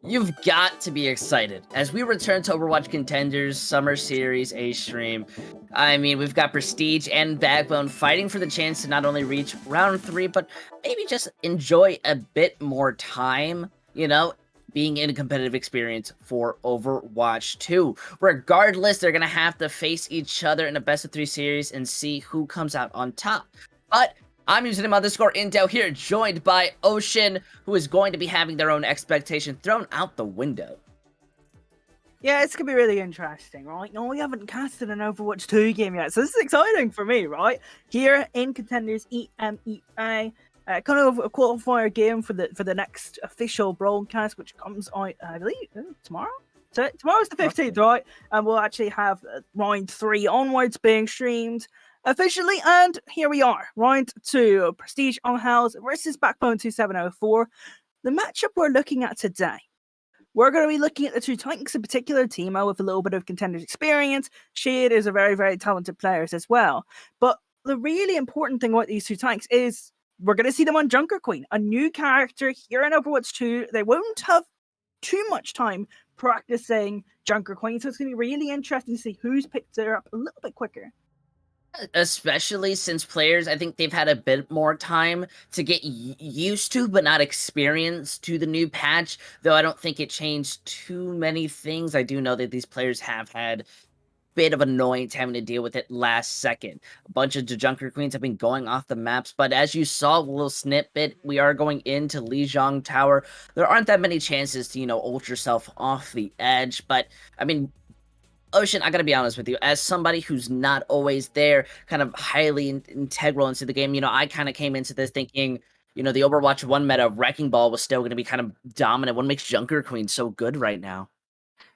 You've got to be excited as we return to Overwatch Contenders Summer Series A stream. I mean, we've got Prestige and Backbone fighting for the chance to not only reach round 3, but maybe just enjoy a bit more time, you know, being in a competitive experience for Overwatch 2. Regardless, they're going to have to face each other in a best-of-3 series and see who comes out on top. But I'm using him on Discord Intel here, joined by Ocean, who is going to be having their own expectation thrown out the window. Yeah, it's going to be really interesting, right? No, we haven't casted an Overwatch 2 game yet, so this is exciting for me, right? Here in Contenders EMEA, kind of a qualifier game for the next official broadcast, which comes out, I believe, tomorrow? So tomorrow's the 15th, right? And we'll actually have round 3 onwards being streamed officially, and here we are, round 2, Prestige on House versus Backbone 2704. The matchup we're looking at today, we're going to be looking at the two Titans, in particular, Teemo with a little bit of Contenders experience. Shade is a very, very talented player as well. But the really important thing about these two tanks is we're going to see them on Junker Queen, a new character here in Overwatch 2. They won't have too much time practicing Junker Queen, so it's going to be really interesting to see who's picked her up a little bit quicker. Especially since players, I think they've had a bit more time to get used to, but not experienced to the new patch, though I don't think it changed too many things. I do know that these players have had a bit of annoyance having to deal with it last second. A bunch of Junker Queens have been going off the maps, but as you saw, a little snippet, we are going into Lijiang Tower. There aren't that many chances to, ult yourself off the edge, but, I mean, Ocean, I gotta be honest with you, as somebody who's not always there, kind of highly integral into the game, I kind of came into this thinking, the Overwatch 1 meta of Wrecking Ball was still going to be kind of dominant. What makes Junker Queen so good right now?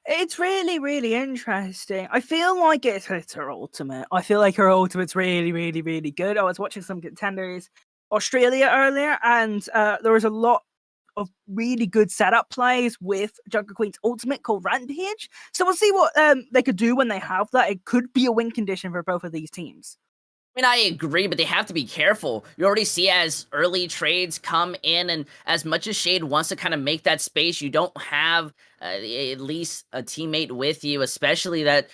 It's really, really interesting. I feel like it's her ultimate. I feel like her ultimate's really, really, really good. I was watching some Contenders Australia earlier, and there was a lot of really good setup plays with Junker Queen's ultimate called Rampage. So we'll see what they could do when they have that. It could be a win condition for both of these teams. I mean, I agree, but they have to be careful. You already see as early trades come in, and as much as Shade wants to kind of make that space, you don't have at least a teammate with you, especially that,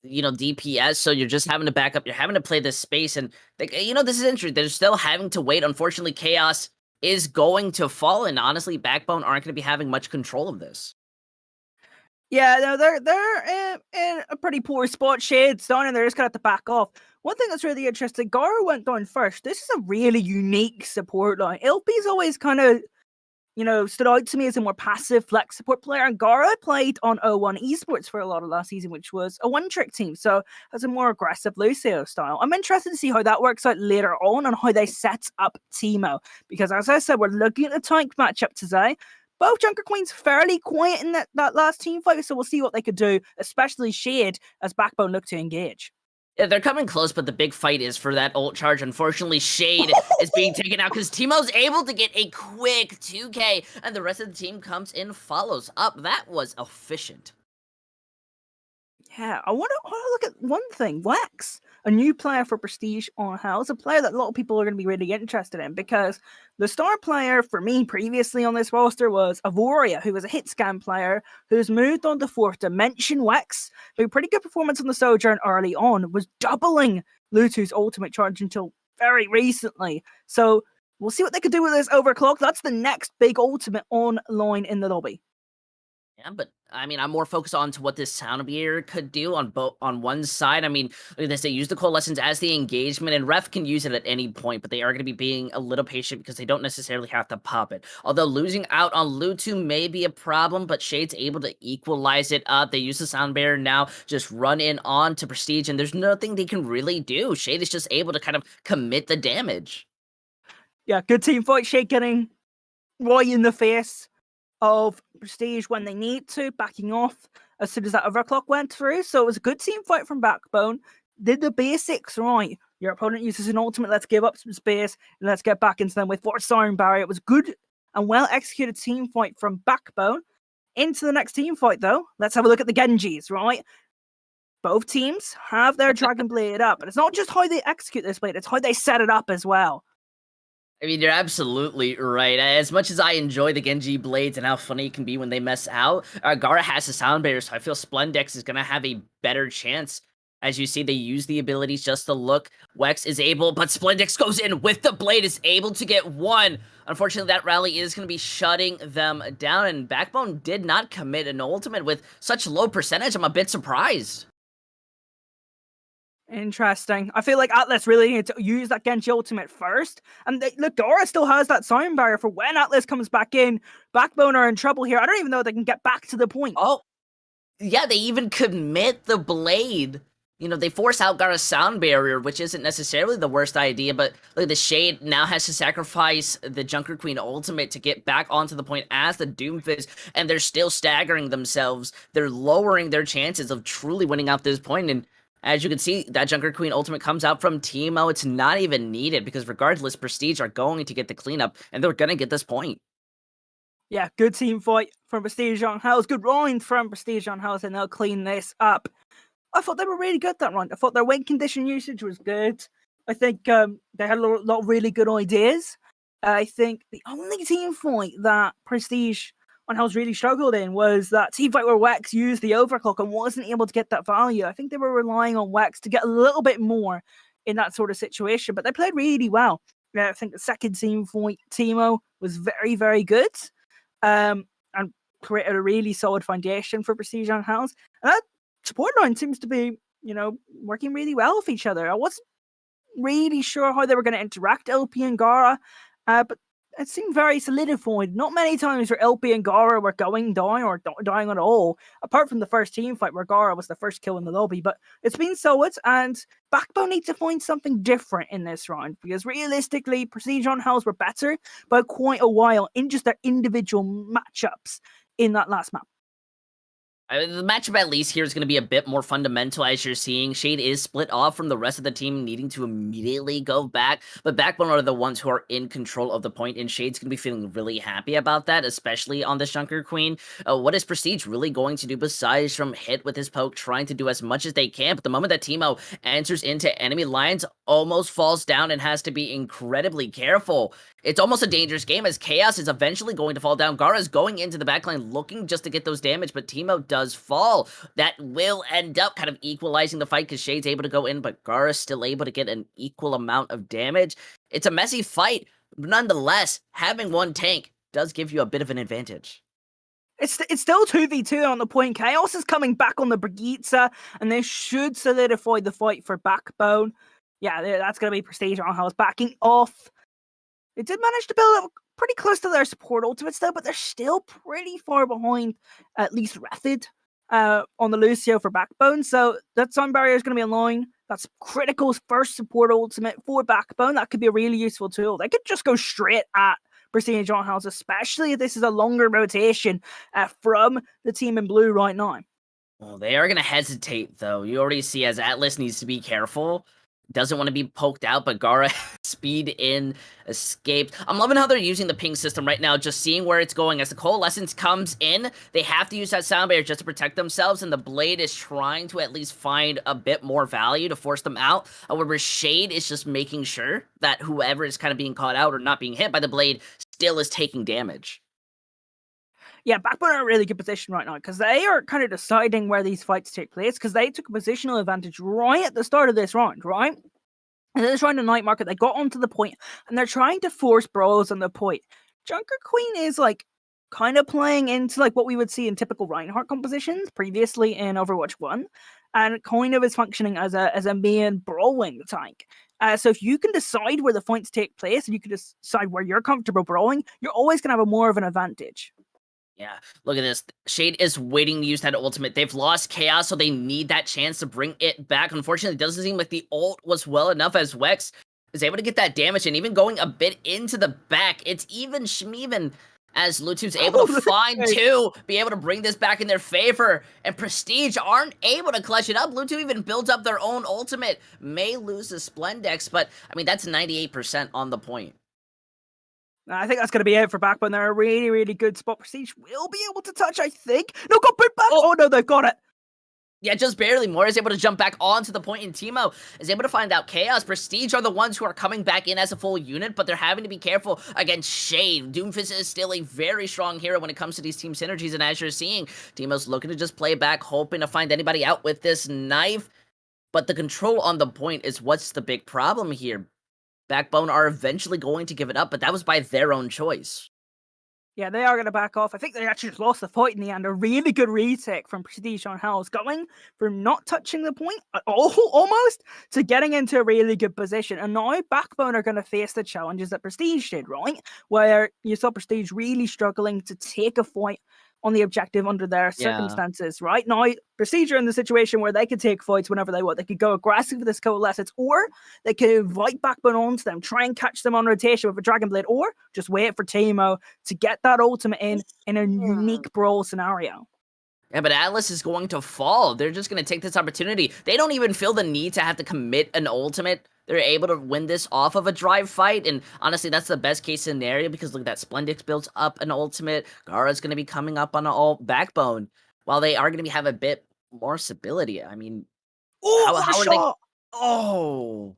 DPS, so you're just having to back up. You're having to play this space, and, this is interesting. They're still having to wait. Unfortunately, Chaos is going to fall, and honestly, Backbone aren't going to be having much control of this. Yeah, no, they're in a pretty poor spot. Shade's down, and they're just going to have to back off. One thing that's really interesting, Gara went down first. This is a really unique support line. LP's always kind of, stood out to me as a more passive flex support player, and Gara played on O1 Esports for a lot of last season, which was a one-trick team, so has a more aggressive Lucio style. I'm interested to see how that works out later on and how they set up Teemo, because as I said, we're looking at the tank matchup today. Both Junker Queens fairly quiet in that last team fight, so we'll see what they could do, especially Shade as Backbone look to engage. Yeah, they're coming close, but the big fight is for that ult charge. Unfortunately, Shade is being taken out because Teemo's able to get a quick 2K, and the rest of the team comes in, follows up. That was efficient. Yeah, I want to look at one thing. Wax, a new player for Prestige on House, a player that a lot of people are going to be really interested in, because the star player for me previously on this roster was Avoria, who was a hit scan player who's moved on to 4th Dimension. Wax, a pretty good performance on the Sojourn early on, was doubling Lutu's ultimate charge until very recently. So we'll see what they could do with this overclock. That's the next big ultimate online in the lobby. Yeah, but I mean, I'm more focused on to what this sound barrier could do on one side. I mean, like they say, use the coalescence as the engagement, and ref can use it at any point, but they are going to be being a little patient because they don't necessarily have to pop it. Although losing out on Lutu may be a problem, but Shade's able to equalize it up. They use the sound barrier now, just run in on to Prestige, and there's nothing they can really do. Shade is just able to kind of commit the damage. Yeah, good team fight. Shade getting right in the face of Prestige when they need to, backing off as soon as that overclock went through. So it was a good team fight from Backbone. Did the basics right. Your opponent uses an ultimate, let's give up some space, and let's get back into them with Force Siren Barrier. It was good and well executed team fight from Backbone. Into the next team fight, though, let's have a look at the Genjis, right? Both teams have their Dragon Blade up, and it's not just how they execute this blade, it's how they set it up as well. I mean, you're absolutely right. As much as I enjoy the Genji blades and how funny it can be when they mess out, Gara has a sound barrier, so I feel Splendex is going to have a better chance. As you see, they use the abilities just to look. Wex is able, but Splendex goes in with the blade, is able to get one. Unfortunately, that rally is going to be shutting them down, and Backbone did not commit an ultimate with such low percentage. I'm a bit surprised. Interesting. I feel like Atlas really need to use that Genji ultimate first. And look, Dora still has that sound barrier for when Atlas comes back in. Backbone are in trouble here. I don't even know if they can get back to the point. Oh, yeah, they even commit the blade. You know, they force out Gara's sound barrier, which isn't necessarily the worst idea, but look, the Shade now has to sacrifice the Junker Queen ultimate to get back onto the point as the Doomfist, and they're still staggering themselves. They're lowering their chances of truly winning out this point, and as you can see, that Junker Queen ultimate comes out from Teemo. It's not even needed because regardless, Prestige are going to get the cleanup and they're going to get this point. Yeah, good team fight from Prestige on House. Good round from Prestige on House, and they'll clean this up. I thought they were really good that round. I thought their win condition usage was good. I think they had a lot of really good ideas. I think the only team fight that Prestige on House really struggled in was that team fight where Wex used the overclock and wasn't able to get that value. I think they were relying on Wex to get a little bit more in that sort of situation, but they played really well. I think the second team fight, Teemo, was very, very good, and created a really solid foundation for Prestige on House. And that support line seems to be, working really well with each other. I wasn't really sure how they were going to interact, LP and Gara, but it seemed very solidified. Not many times where LP and Gara were going down or dying at all, apart from the first team fight where Gara was the first kill in the lobby. But it's been solid, and Backbone needs to find something different in this round, because realistically, Prestige on Hells were better by quite a while in just their individual matchups in that last map. The matchup at least here is going to be a bit more fundamental, as you're seeing. Shade is split off from the rest of the team, needing to immediately go back, but Backbone are the ones who are in control of the point, and Shade's going to be feeling really happy about that, especially on the Junker Queen. What is Prestige really going to do besides from hit with his poke, trying to do as much as they can, but the moment that Teemo enters into enemy lines, almost falls down and has to be incredibly careful. It's almost a dangerous game, as Chaos is eventually going to fall down. Gara's going into the backline looking just to get those damage, but Teemo does fall. That will end up kind of equalizing the fight because Shade's able to go in, but Gara's still able to get an equal amount of damage. It's a messy fight, but nonetheless, having one tank does give you a bit of an advantage. It's still 2v2 on the point. Chaos is coming back on the Brigitte, and they should solidify the fight for Backbone. Yeah, that's going to be Prestige on House backing off. They did manage to build up pretty close to their support ultimates though, but they're still pretty far behind at least Rethid on the Lucio for Backbone. So that sound barrier is going to be a line. That's critical first support ultimate for Backbone. That could be a really useful tool. They could just go straight at Prestige on House, especially if this is a longer rotation from the team in blue right now. Well, they are going to hesitate though. You already see as Atlas needs to be careful. Doesn't want to be poked out, but Gara speed in, escaped. I'm loving how they're using the ping system right now, just seeing where it's going. As the Coalescence comes in, they have to use that sound barrier just to protect themselves, and the Blade is trying to at least find a bit more value to force them out. However, Shade is just making sure that whoever is kind of being caught out or not being hit by the Blade still is taking damage. Yeah, Backbone are in a really good position right now because they are kind of deciding where these fights take place because they took a positional advantage right at the start of this round, right? And this round of Night Market, they got onto the point and they're trying to force brawls on the point. Junker Queen is like kind of playing into like what we would see in typical Reinhardt compositions previously in Overwatch 1, and kind of is functioning as a main brawling tank. So if you can decide where the fights take place and you can decide where you're comfortable brawling, you're always going to have a more of an advantage. Yeah, look at this. Shade is waiting to use that ultimate. They've lost Chaos, so they need that chance to bring it back. Unfortunately, it doesn't seem like the ult was well enough as Wex is able to get that damage, and even going a bit into the back. It's even Schmeven as Lutu's able to find two, be able to bring this back in their favor, and Prestige aren't able to clutch it up. Lutu even builds up their own ultimate. May lose the Splendex, but I mean, that's 98% on the point. I think that's going to be it for Backbone. They're a really, really good spot. Prestige will be able to touch, I think. No, got put back. Oh, no, they've got it. Yeah, just barely. Moore is able to jump back onto the point, and Teemo is able to find out Chaos. Prestige are the ones who are coming back in as a full unit, but they're having to be careful against Shade. Doomfist is still a very strong hero when it comes to these team synergies, and as you're seeing, Teemo's looking to just play back, hoping to find anybody out with this knife, but the control on the point is what's the big problem here. Backbone are eventually going to give it up, but that was by their own choice. Yeah, they are going to back off. I think they actually just lost the fight in the end. A really good retake from Prestige on Hell's, going from not touching the point at all, almost, to getting into a really good position. And now Backbone are going to face the challenges that Prestige did, right? Where you saw Prestige really struggling to take a fight on the objective under their circumstances, right? Now, Prestige are in the situation where they could take fights whenever they want. They could go aggressive with this Coalescence, or they could invite Backbone onto them, try and catch them on rotation with a Dragon Blade, or just wait for Teemo to get that ultimate in a unique brawl scenario. Yeah, but Atlas is going to fall. They're just going to take this opportunity. They don't even feel the need to have to commit an ultimate. They're able to win this off of a drive fight, and honestly, that's the best case scenario because look at that. Splendix built up an ultimate. Gara's going to be coming up on an ult. Backbone, while they are going to have a bit more stability. I mean, how are they? Oh,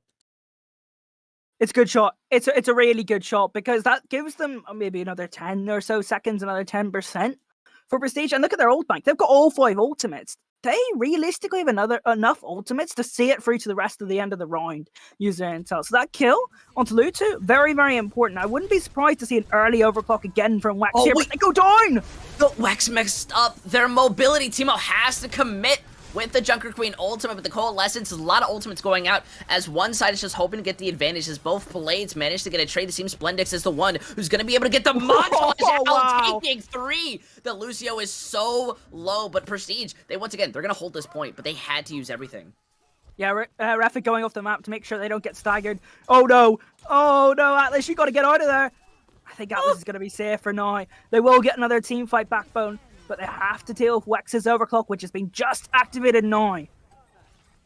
it's a good shot. It's a really good shot because that gives them maybe another 10 or so seconds, another 10% for Prestige. And look at their ult bank. They've got all 5 ultimates. They realistically have enough ultimates to see it through to the rest of the end of the round user intel. So that kill onto Lutu, very, very important. I wouldn't be surprised to see an early overclock again from Wex here, but they go down! The Wex messed up their mobility. Teemo has to commit with the Junker Queen ultimate, but the Coalescence, a lot of ultimates going out as one side is just hoping to get the advantage as both blades manage to get a trade. It seems Splendix is the one who's going to be able to get the montage out, taking 3. The Lucio is so low, but Prestige, they're going to hold this point, but they had to use everything. Yeah, Rapid going off the map to make sure they don't get staggered. Oh no, Atlas, you got to get out of there. I think Atlas is going to be safe for now. They will get another team fight Backbone, but they have to deal with Wex's overclock, which has been just activated now.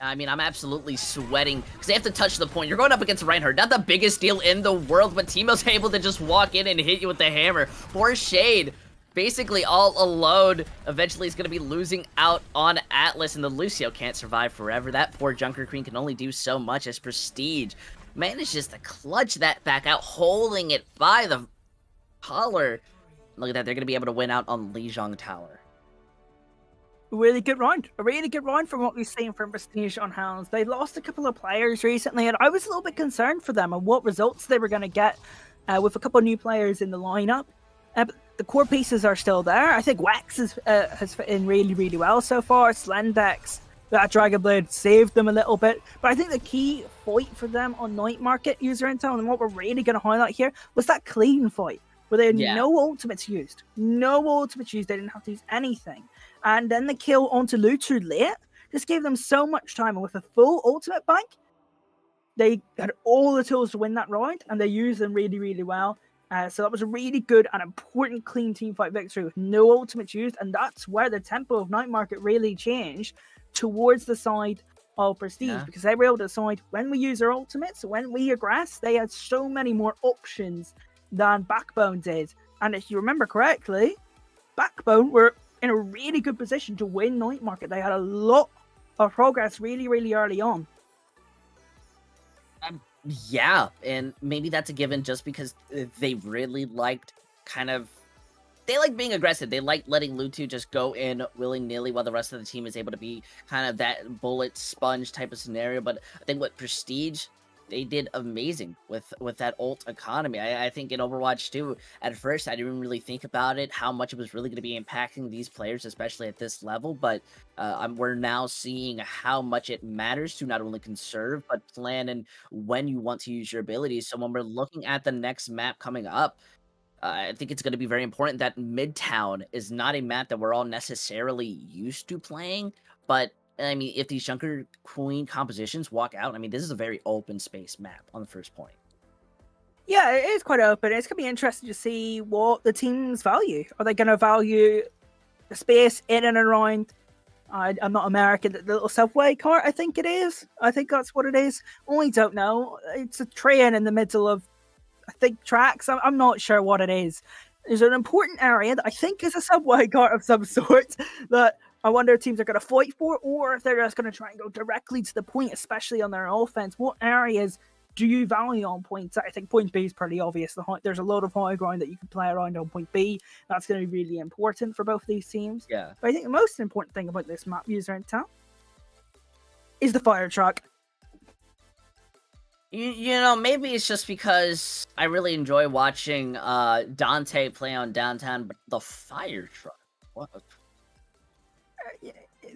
I mean, I'm absolutely sweating because they have to touch the point. You're going up against Reinhardt, not the biggest deal in the world, but Teemo's able to just walk in and hit you with the hammer. Poor Shade, basically all alone. Eventually, he's going to be losing out on Atlas, and the Lucio can't survive forever. That poor Junker Queen can only do so much as Prestige manages to clutch that back out, holding it by the collar. Look at that, they're going to be able to win out on Lijiang Tower. A really good round from what we've seen from Prestige on Hounds. They lost a couple of players recently, and I was a little bit concerned for them and what results they were going to get with a couple of new players in the lineup. But the core pieces are still there. I think Wex has fit in really, really well so far. Slendex, that Dragon Blade saved them a little bit. But I think the key fight for them on Night Market user intel, and what we're really going to highlight here, was that clean fight, where they had no ultimates used. They didn't have to use anything. And then the kill onto Lutu late just gave them so much time. And with a full ultimate bank, they had all the tools to win that round, and they used them really, really well. So that was a really good and important clean teamfight victory with no ultimates used. And that's where the tempo of Night Market really changed towards the side of Prestige, because they were able to decide when we use our ultimates, when we aggress, they had so many more options than Backbone did. And if you remember correctly, Backbone were in a really good position to win Night Market. They had a lot of progress really, really early on. Yeah, and maybe that's a given just because they really liked they like being aggressive. They like letting Lutu just go in willy-nilly while the rest of the team is able to be kind of that bullet sponge type of scenario. But I think what Prestige they did amazing with that ult economy. I think in Overwatch 2, at first I didn't really think about it, how much it was really going to be impacting these players, especially at this level. But we're now seeing how much it matters to not only conserve but plan and when you want to use your abilities. So when we're looking at the next map coming up, I think it's going to be very important that Midtown is not a map that we're all necessarily used to playing, but I mean, if these Junker Queen compositions walk out, I mean, this is a very open space map on the first point. Yeah, it is quite open. It's going to be interesting to see what the teams value. Are they going to value the space in and around, I'm not American, the little subway cart, I think it is. I think that's what it is. Only don't know. It's a train in the middle of, I think, tracks. I'm not sure what it is. There's an important area that I think is a subway cart of some sort that I wonder if teams are going to fight for, or if they're just going to try and go directly to the point, especially on their offense. What areas do you value on points? I think point B is pretty obvious. There's a lot of high ground that you can play around on point B. That's going to be really important for both of these teams. Yeah. But I think the most important thing about this map, user in town, is the fire truck. You know, maybe it's just because I really enjoy watching Dante play on downtown, but the fire truck. What?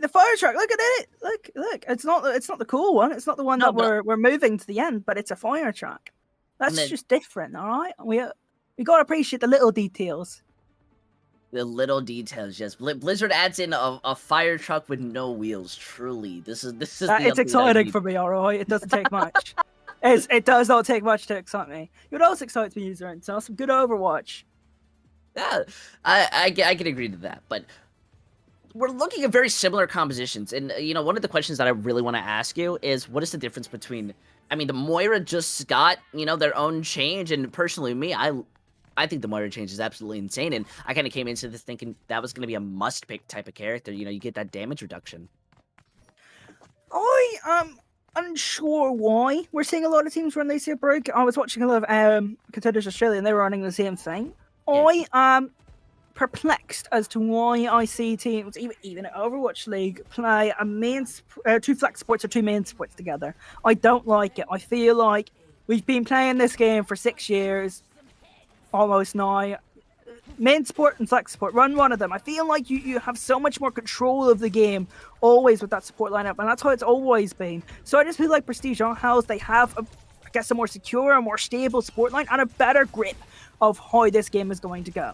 The fire truck, look at it. Look. It's not the cool one. It's not the one that we're moving to the end, but it's a fire truck. That's just different, all right? We got to appreciate the little details. The little details, yes. Blizzard adds in a fire truck with no wheels. Truly, this is. It's exciting for me, all right. It doesn't take much. It does not take much to excite me. What else excites me, user? And some good Overwatch. Yeah, I can agree to that, but we're looking at very similar compositions, and you know, one of the questions that I really want to ask you is, what is the difference between? I mean, the Moira just got, you know, their own change, and personally, me, I think the Moira change is absolutely insane, and I kind of came into this thinking that was going to be a must-pick type of character. You know, you get that damage reduction. I am unsure why we're seeing a lot of teams run this here break. I was watching a lot of Contenders Australia, and they were running the same thing. Yeah. I am perplexed as to why I see teams, even at Overwatch League, play two flex supports or two main supports together. I don't like it. I feel like we've been playing this game for 6 years, almost now. Main support and flex support, run one of them. I feel like you have so much more control of the game always with that support lineup, and that's how it's always been. So I just feel like Prestige on House, they have, a more secure, a more stable support line, and a better grip of how this game is going to go.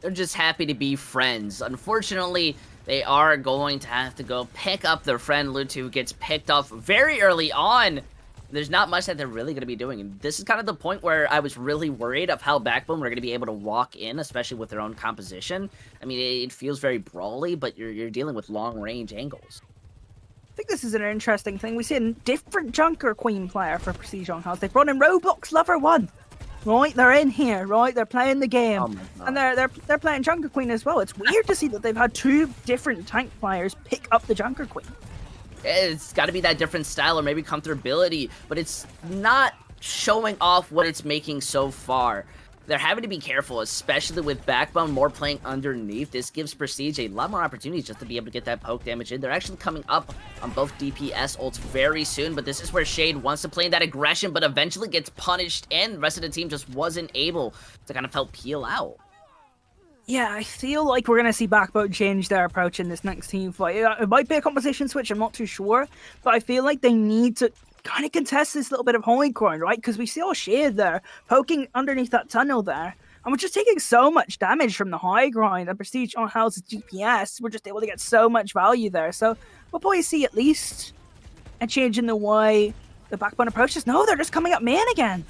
They're just happy to be friends. Unfortunately, they are going to have to go pick up their friend Lutu, who gets picked off very early on. There's not much that they're really going to be doing. And this is kind of the point where I was really worried of how Backbone were going to be able to walk in, especially with their own composition. I mean, it feels very brawly, but you're dealing with long-range angles. I think this is an interesting thing. We see a different Junker Queen player for Prestige on House. They've brought in Roblox Lover 1. Right, they're in here, right? They're playing the game, and they're playing Junker Queen as well. It's weird to see that they've had two different tank players pick up the Junker Queen. It's got to be that different style or maybe comfortability, but it's not showing off what it's making so far. They're having to be careful, especially with Backbone more playing underneath. This gives Prestige a lot more opportunities just to be able to get that poke damage in. They're actually coming up on both DPS ults very soon, but this is where Shade wants to play that aggression, but eventually gets punished, and the rest of the team just wasn't able to kind of help peel out. Yeah, I feel like we're going to see Backbone change their approach in this next team fight. It might be a composition switch, I'm not too sure, but I feel like they need to kind of contest this little bit of high ground, right? Because we saw Shade there poking underneath that tunnel there, and we're just taking so much damage from the high ground. And Prestige on House's GPS, we're just able to get so much value there. So we'll probably see at least a change in the way the Backbone approaches. No, they're just coming up main again.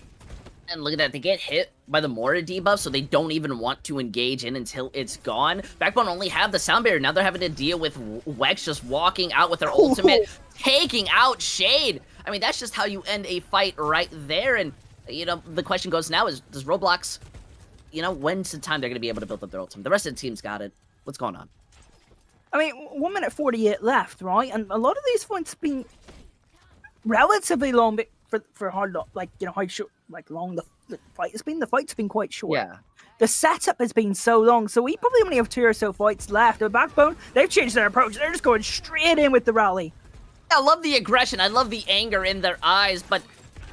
And look at that, they get hit by the Moira debuff, so they don't even want to engage in until it's gone. Backbone only have the sound barrier. Now they're having to deal with Wex just walking out with their ultimate, taking out Shade. I mean, that's just how you end a fight right there. And, you know, the question goes now is, does Roblox, you know, when's the time they're going to be able to build up their ultimate? The rest of the team's got it. What's going on? I mean, 1 minute 48 left, right? And a lot of these fights have been relatively long for hard, like, you know, how short, like, long the fight has been. The fight's been quite short. Yeah. The setup has been so long, so we probably only have 2 or so fights left. The Backbone, they've changed their approach. They're just going straight in with the rally. I love the aggression. I love the anger in their eyes, but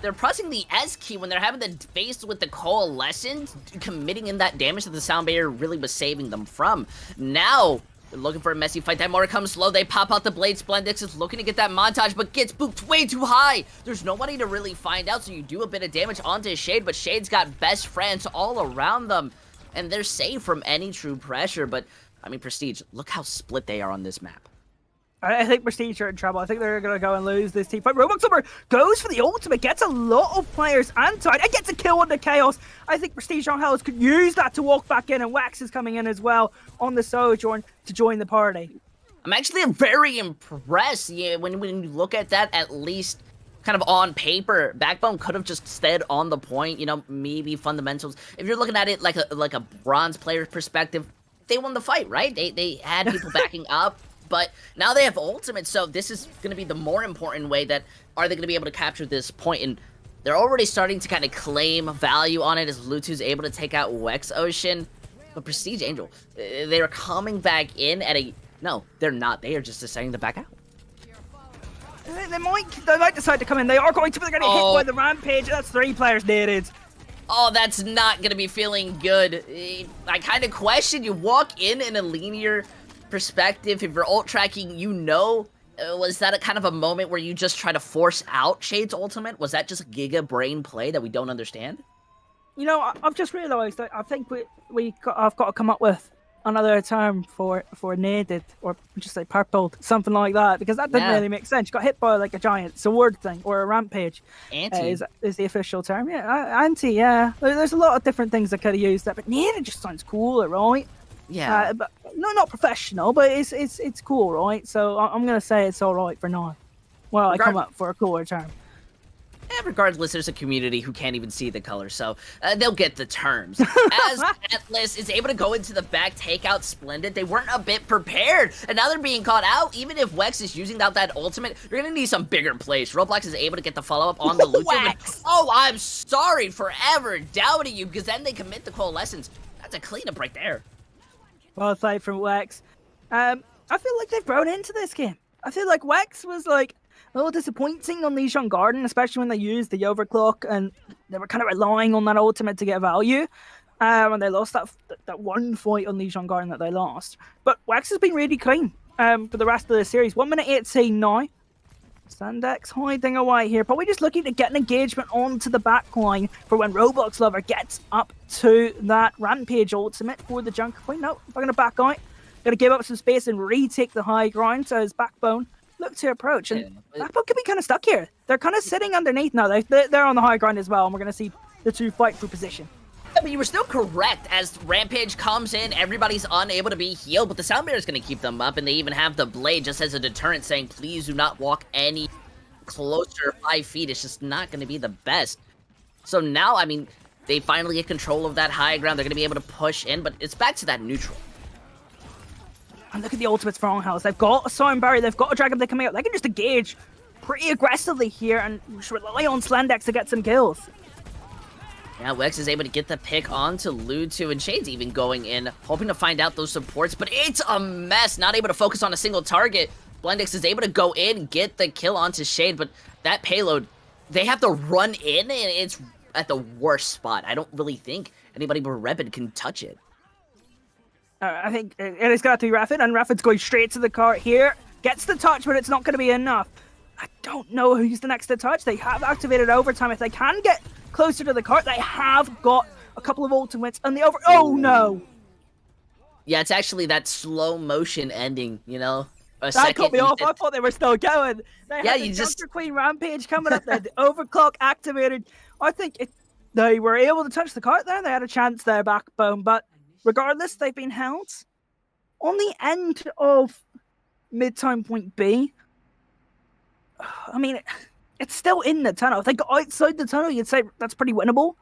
they're pressing the S key when they're having to face with the Coalescent, committing in that damage that the sound barrier really was saving them from. Now, they're looking for a messy fight. That mortar comes slow. They pop out the blade. Splendix is looking to get that montage, but gets booped way too high. There's nobody to really find out, so you do a bit of damage onto Shade, but Shade's got best friends all around them, and they're safe from any true pressure. But, I mean, Prestige, look how split they are on this map. I think Prestige are in trouble. I think they're going to go and lose this team fight. Roblox Summer goes for the ultimate, gets a lot of players anti, and gets a kill on the Chaos. I think Prestige on Hells could use that to walk back in, and Wax is coming in as well on the Sojourn to join the party. I'm actually very impressed. Yeah, when you look at that, at least kind of on paper, Backbone could have just stayed on the point, you know, maybe fundamentals. If you're looking at it like a bronze player perspective, they won the fight, right? They had people backing up. But now they have ultimate, so this is going to be the more important way that are they going to be able to capture this point, and they're already starting to kind of claim value on it as Lutu's able to take out Wex Ocean. But Prestige Angel, they're coming back in at a... No, they're not. They are just deciding to back out. They might decide to come in. They are going to, but they're going to hit by the Rampage. That's 3 players needed. Oh, that's not going to be feeling good. I kind of question, you walk in a linear perspective, if you're ult tracking, you know, was that a kind of a moment where you just try to force out Shade's ultimate? Was that just a giga brain play that we don't understand? You know, I've just realised that I think I've got to come up with another term for naded, or just say purpled, something like that, because that didn't really make sense. You got hit by like a giant sword thing or a rampage. Anti is the official term. Yeah, anti. Yeah, there's a lot of different things I could have used that, but naded just sounds cooler, right? Yeah, but no, not professional, but it's cool, right? So I'm gonna say it's all right for now. Well, I come up for a cooler term. Regardless, there's a community who can't even see the color, so they'll get the terms. As Atlas is able to go into the back, take out Splendid, they weren't a bit prepared, and now they're being caught out. Even if Wex is using out that ultimate, you're gonna need some bigger plays. Roblox is able to get the follow-up on the Lutu. Oh, I'm sorry for ever doubting you, because then they commit the Coalescence. That's a cleanup right there. Well played from Wex. I feel like they've grown into this game. I feel like Wex was like a little disappointing on Lijiang Garden, especially when they used the overclock and they were kind of relying on that ultimate to get value. When they lost that one fight on Lijiang Garden that they lost. But Wex has been really clean for the rest of the series. 1 minute 18 now. Sandex hiding away here, probably just looking to get an engagement onto the back line for when Roblox Lover gets up to that Rampage ultimate for the Junker Queen. No, they're going to back out. Going to give up some space and retake the high ground, so his Backbone look to approach. And Backbone could be kind of stuck here. They're kind of sitting underneath now. They're on the high ground as well, and we're going to see the 2 fight for position. I mean, you were still correct. As Rampage comes in, everybody's unable to be healed, but the sound barrier is going to keep them up, and they even have the blade just as a deterrent saying, please do not walk any closer 5 feet. It's just not going to be the best. So now, I mean, they finally get control of that high ground. They're going to be able to push in, but it's back to that neutral. And look at the ultimates for House. They've got a sound barrier. They've got a dragon they coming out. They can just engage pretty aggressively here and just rely on Slendex to get some kills. Yeah, Wex is able to get the pick onto Lutu, and Shade's even going in, hoping to find out those supports, but it's a mess. Not able to focus on a single target. Blendix is able to go in, get the kill onto Shade, but that payload, they have to run in, and it's at the worst spot. I don't really think anybody but Repid can touch it. I think it has got to be Rapid, and Rapid's going straight to the cart here. Gets the touch, but it's not going to be enough. I don't know who's the next to touch. They have activated overtime. If they can get closer to the cart, they have got a couple of ultimates, and the over... Oh, no! Yeah, it's actually that slow motion ending, you know? That cut me off. I thought they were still going. They had the Junker Queen Rampage coming up there. The overclock activated. I think they were able to touch the cart there. They had a chance there, Backbone. But regardless, they've been held on the end of Midtown Point B. I mean, it's still in the tunnel. If they got outside the tunnel, you'd say that's pretty winnable.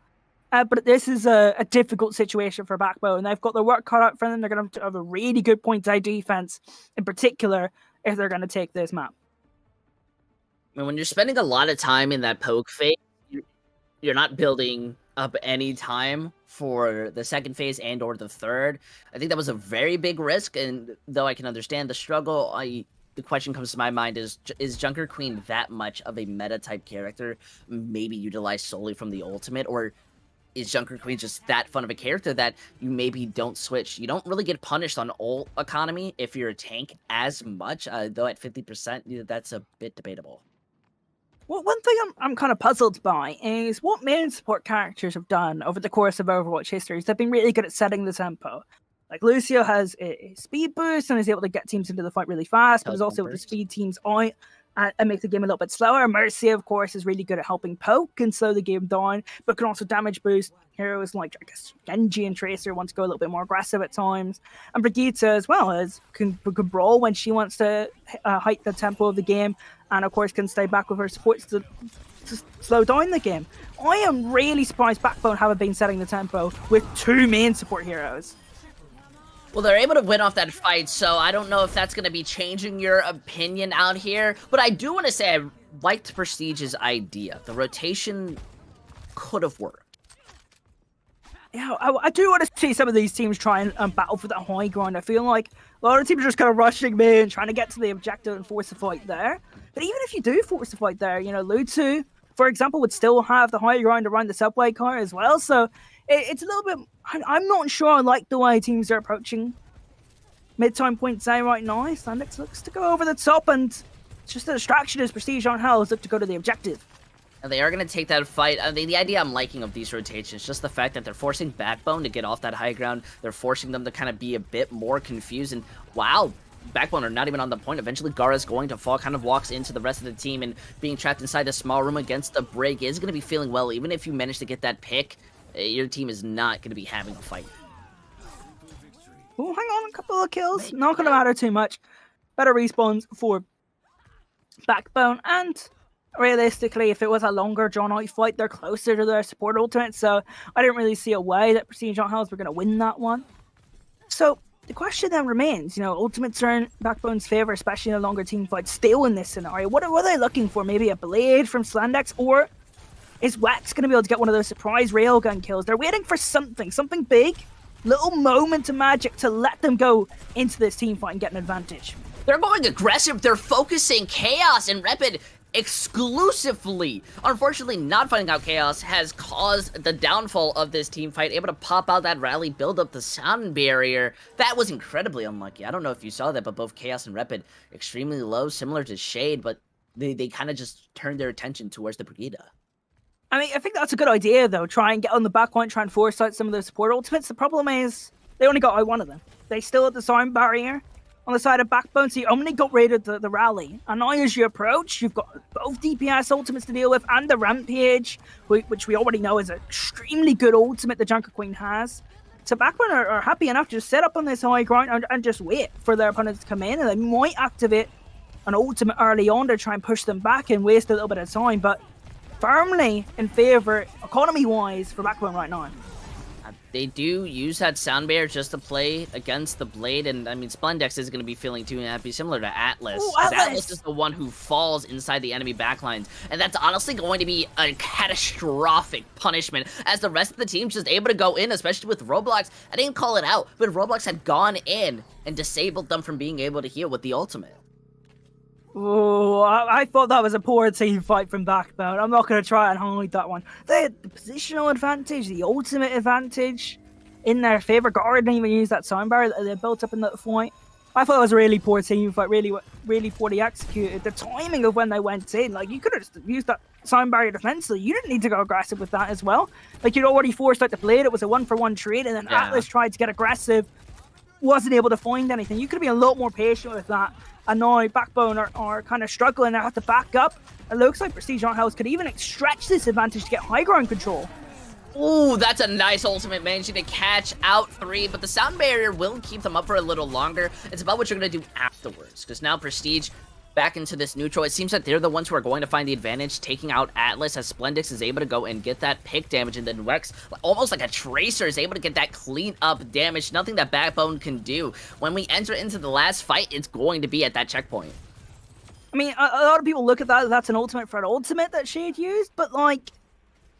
But this is a difficult situation for Backbone. They've got their work cut out for them. They're going to have a really good point-out defense, in particular, if they're going to take this map. And when you're spending a lot of time in that poke phase, you're not building up any time for the second phase and or the third. I think that was a very big risk, and though I can understand the struggle, the question comes to my mind is Junker Queen that much of a meta type character, maybe utilized solely from the ultimate, or is Junker Queen just that fun of a character that you maybe don't switch? You don't really get punished on ult economy if you're a tank as much, though at 50%, that's a bit debatable. Well, one thing I'm kind of puzzled by is what main support characters have done over the course of Overwatch history is they've been really good at setting the tempo. Like, Lucio has a speed boost and is able to get teams into the fight really fast, but is also able to speed teams out and make the game a little bit slower. Mercy, of course, is really good at helping poke and slow the game down, but can also damage boost heroes like, I guess, Genji and Tracer want to go a little bit more aggressive at times. And Brigitte as well can brawl when she wants to hike the tempo of the game, and of course can stay back with her supports to slow down the game. I am really surprised Backbone haven't been setting the tempo with 2 main support heroes. Well, they're able to win off that fight, so I don't know if that's going to be changing your opinion out here. But I do want to say I liked Prestige's idea. The rotation could have worked. Yeah, I do want to see some of these teams try and battle for that high ground. I feel like a lot of teams are just kind of rushing in, trying to get to the objective and force a fight there. But even if you do force a fight there, you know, Lutsu, for example, would still have the high ground around the subway car as well. So it's a little bit... I'm not sure I like the way teams are approaching Midtown Point A right now. Sandix looks to go over the top, and it's just a distraction as Prestige on Hell look to go to the objective. And they are going to take that fight. The idea I'm liking of these rotations, just the fact that they're forcing Backbone to get off that high ground. They're forcing them to kind of be a bit more confused. And wow, Backbone are not even on the point. Eventually, Gara's going to fall, kind of walks into the rest of the team, and being trapped inside a small room against the break is going to be feeling well. Even if you manage to get that pick, your team is not going to be having a fight. Oh, hang on, a couple of kills. Not going to matter too much. Better respawns for Backbone, and realistically, if it was a longer drawn-out fight, they're closer to their support ultimate, so I didn't really see a way that Prestige on Hells were going to win that one. So the question then remains, you know, ultimates are in Backbone's favor, especially in a longer team fight, still in this scenario. What are they looking for? Maybe a Blade from Slandex, or is Wex going to be able to get one of those surprise railgun kills? They're waiting for something big, little moment of magic to let them go into this team fight and get an advantage. They're going aggressive. They're focusing Chaos and Repid exclusively. Unfortunately, not finding out Chaos has caused the downfall of this team fight. Able to pop out that rally, build up the sound barrier. That was incredibly unlucky. I don't know if you saw that, but both Chaos and Repid extremely low, similar to Shade, but they kind of just turned their attention towards the Brigitte. I mean, I think that's a good idea, though. Try and get on the back line, try and force out some of those support ultimates. The problem is they only got out one of them. They still had the sound barrier on the side of Backbone, so you only got rid of the rally. And now as you approach, you've got both DPS ultimates to deal with and the Rampage, which we already know is an extremely good ultimate the Junker Queen has. So Backbone are happy enough to just set up on this high ground and just wait for their opponents to come in, and they might activate an ultimate early on to try and push them back and waste a little bit of time, but firmly in favor, economy-wise, for Backbone right now. They do use that sound barrier just to play against the Blade, and I mean, Splendex is going to be feeling too happy, similar to Atlas. Ooh, Atlas is the one who falls inside the enemy backlines, and that's honestly going to be a catastrophic punishment, as the rest of the team's just able to go in, especially with Roblox. I didn't call it out, but Roblox had gone in and disabled them from being able to heal with the ultimate. Oh, I thought that was a poor team fight from Backbone. I'm not going to try and hide that one. They had the positional advantage, the ultimate advantage in their favor. Gara didn't even use that sound barrier that they built up in that fight. I thought it was a really poor team fight, really poorly executed. The timing of when they went in, like, you could have used that sound barrier defensively. You didn't need to go aggressive with that as well. Like, you'd already forced out the Blade. It was a 1-for-1 trade, and then Atlas tried to get aggressive, wasn't able to find anything. You could have been a lot more patient with that. And now Backbone are kind of struggling. They have to back up. It looks like Prestige on Hells could even stretch this advantage to get high ground control. Ooh, that's a nice ultimate, managing to catch out 3, but the sound barrier will keep them up for a little longer. It's about what you're going to do afterwards, because now Prestige back into this neutral. It seems that they're the ones who are going to find the advantage, taking out Atlas, as Splendix is able to go and get that pick damage, and then Wex, almost like a Tracer, is able to get that clean up damage. Nothing that Backbone can do. When we enter into the last fight, it's going to be at that checkpoint. I mean, a lot of people look at that, that's an ultimate for an ultimate that Shade used, but like,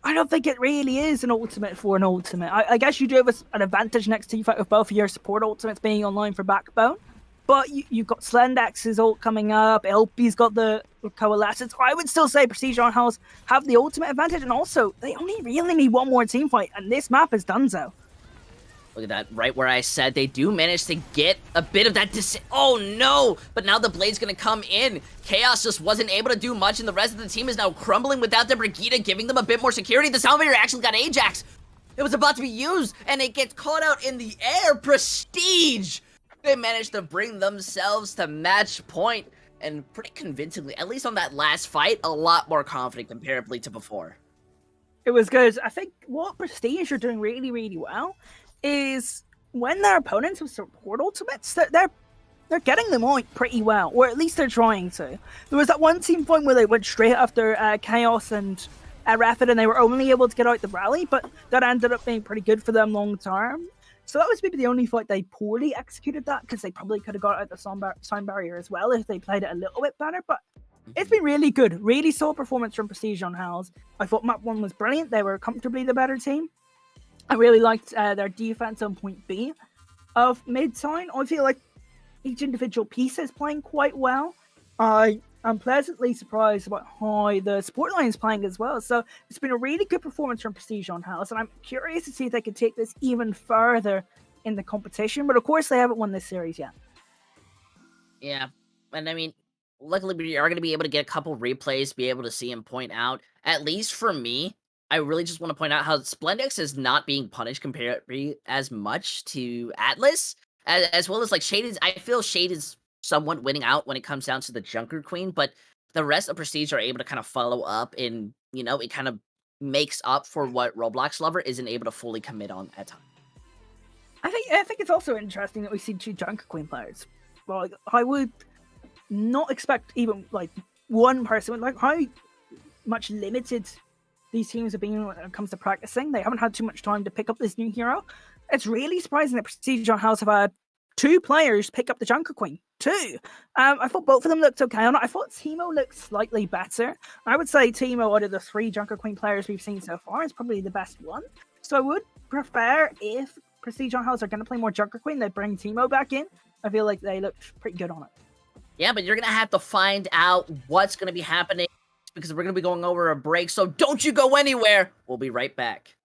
I don't think it really is an ultimate for an ultimate. I guess you do have an advantage next team fight with both of your support ultimates being online for Backbone, But you've got Slendax's ult coming up. LP's got the Coalescence. So I would still say Prestige on House have the ultimate advantage. And also, they only really need one more team fight. And this map has done so. Look at that, right where I said they do manage to get a bit of that oh no! But now the Blade's gonna come in. Chaos just wasn't able to do much, and the rest of the team is now crumbling without their Brigitte, giving them a bit more security. The Salvator actually got Ajax. It was about to be used, and it gets caught out in the air. Prestige! They managed to bring themselves to match point, and pretty convincingly, at least on that last fight, a lot more confident comparably to before. It was good. I think what Prestige are doing really, really well is when their opponents have support ultimates, they're getting them on pretty well, or at least they're trying to. There was that one team point where they went straight after Chaos and Rapid, and they were only able to get out the rally, but that ended up being pretty good for them long term. So that was maybe the only fight they poorly executed that, because they probably could have got out the sound barrier as well if they played it a little bit better. But it's been really good. Really solid performance from Prestige on Hells. I thought map 1 was brilliant. They were comfortably the better team. I really liked their defense on point B of Midtown. I feel like each individual piece is playing quite well. I'm pleasantly surprised about how the support line is playing as well. So it's been a really good performance from Prestige on House, and I'm curious to see if they can take this even further in the competition. But of course, they haven't won this series yet. Yeah, and I mean, luckily we are going to be able to get a couple replays, be able to see him point out. At least for me, I really just want to point out how Splendex is not being punished compared as much to Atlas, as well as like Shade is. I feel Shade is somewhat winning out when it comes down to the Junker Queen, but the rest of Prestige are able to kind of follow up, and you know, it kind of makes up for what Roblox Lover isn't able to fully commit on at times. I think it's also interesting that we see 2 Junker Queen players. Like, I would not expect even like one person, like how much limited these teams have been when it comes to practicing. They haven't had too much time to pick up this new hero. It's really surprising that Prestige on House have had 2 players pick up the Junker Queen. 2. I thought both of them looked okay on it. I thought Teemo looked slightly better. I would say Teemo, out of the 3 Junker Queen players we've seen so far, is probably the best one. So I would prefer, if Prestige on House are going to play more Junker Queen, they bring Teemo back in. I feel like they looked pretty good on it. Yeah, but you're going to have to find out what's going to be happening, because we're going to be going over a break. So don't you go anywhere. We'll be right back.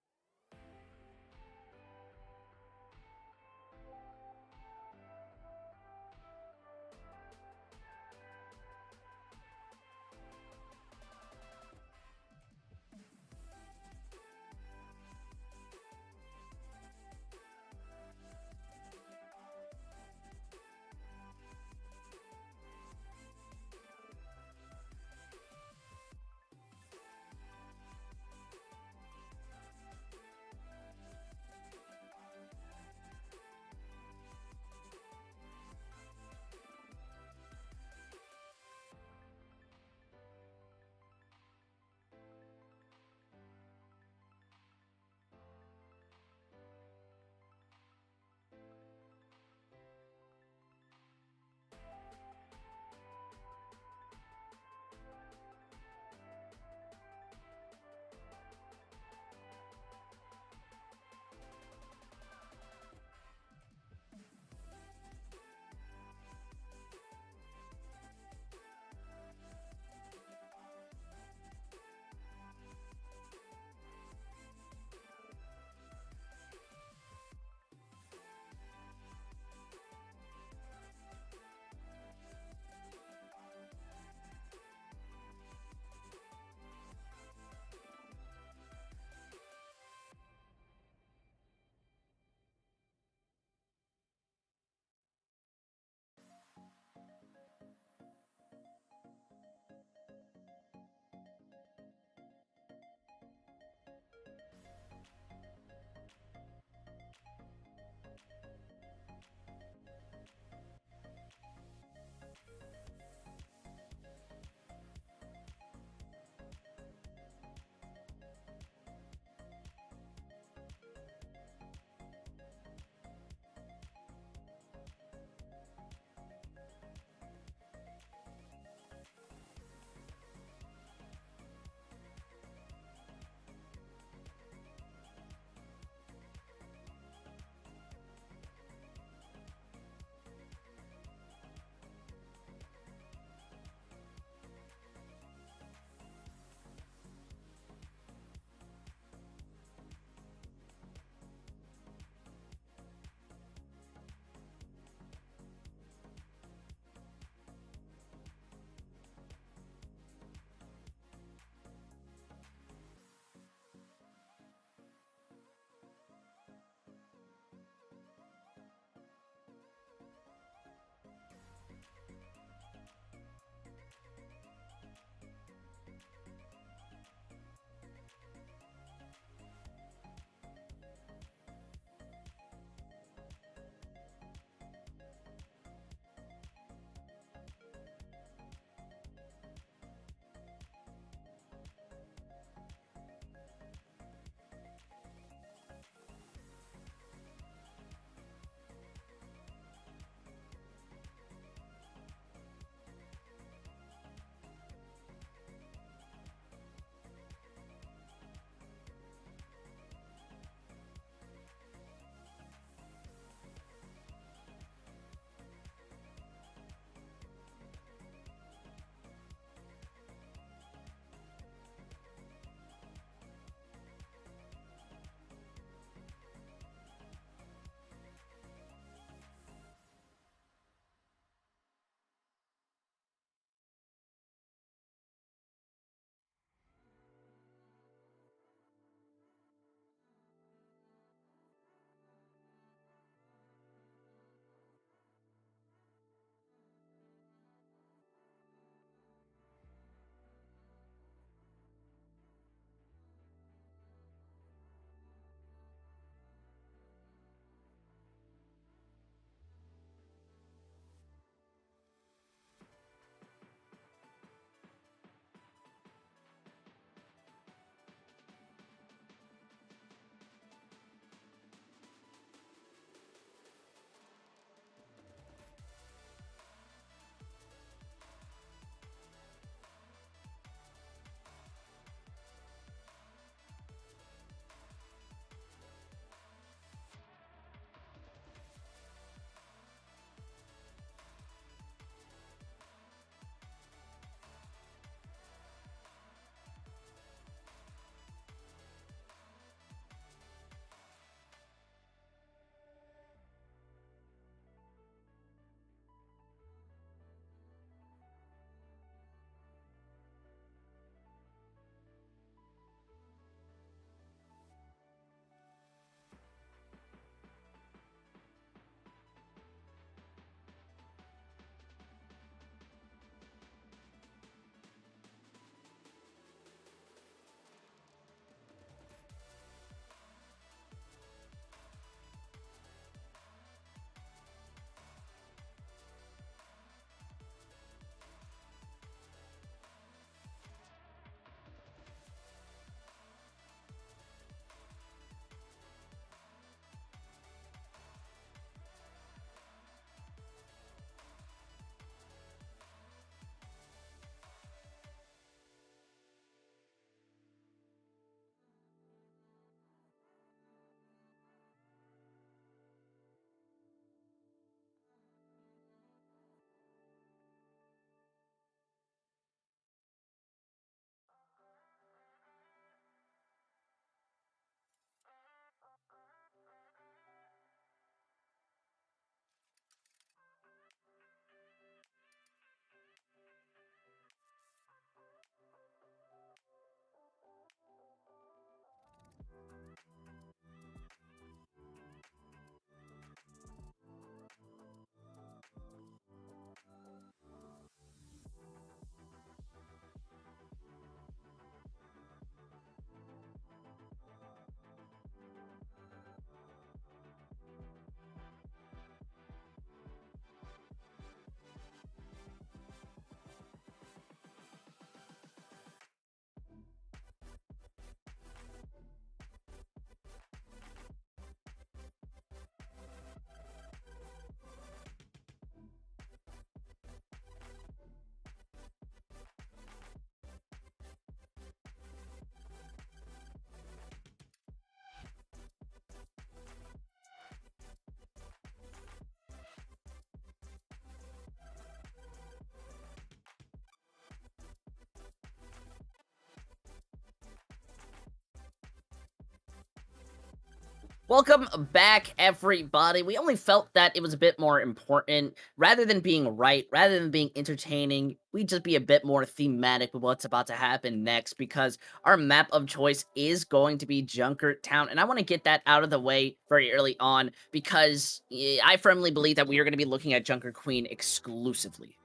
Welcome back, everybody. We only felt that it was a bit more important. Rather than being right, rather than being entertaining, we just be a bit more thematic with what's about to happen next, because our map of choice is going to be Junkertown, and I want to get that out of the way very early on, because I firmly believe that we are going to be looking at Junker Queen exclusively.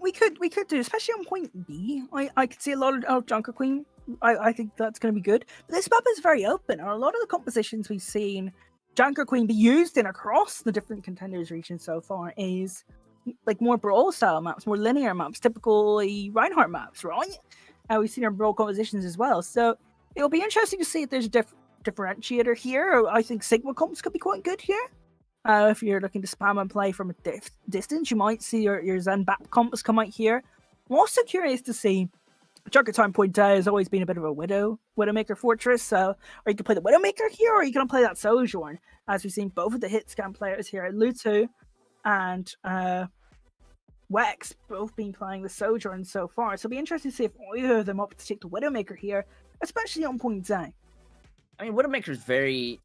We could do, especially on point B. I could see a lot of Junker Queen. I think that's going to be good. But this map is very open, and a lot of the compositions we've seen Junker Queen be used in across the different Contenders regions so far is like more brawl style maps, more linear maps, typically Reinhardt maps, right? We've seen our brawl compositions as well, so it'll be interesting to see if there's a differentiator here. I think Sigma comps could be quite good here. If you're looking to spam and play from a distance, you might see your Zen Bap comps come out here. I'm also curious to see. Junkertown Point A has always been a bit of a Widowmaker fortress, so or you can play the Widowmaker here, or you can play that Sojourn, as we've seen both of the hit scan players here, Lutu and Wex, both been playing the Sojourn so far. So it'll be interesting to see if either of them opt to take the Widowmaker here, especially on Point A. I mean, Widowmaker's very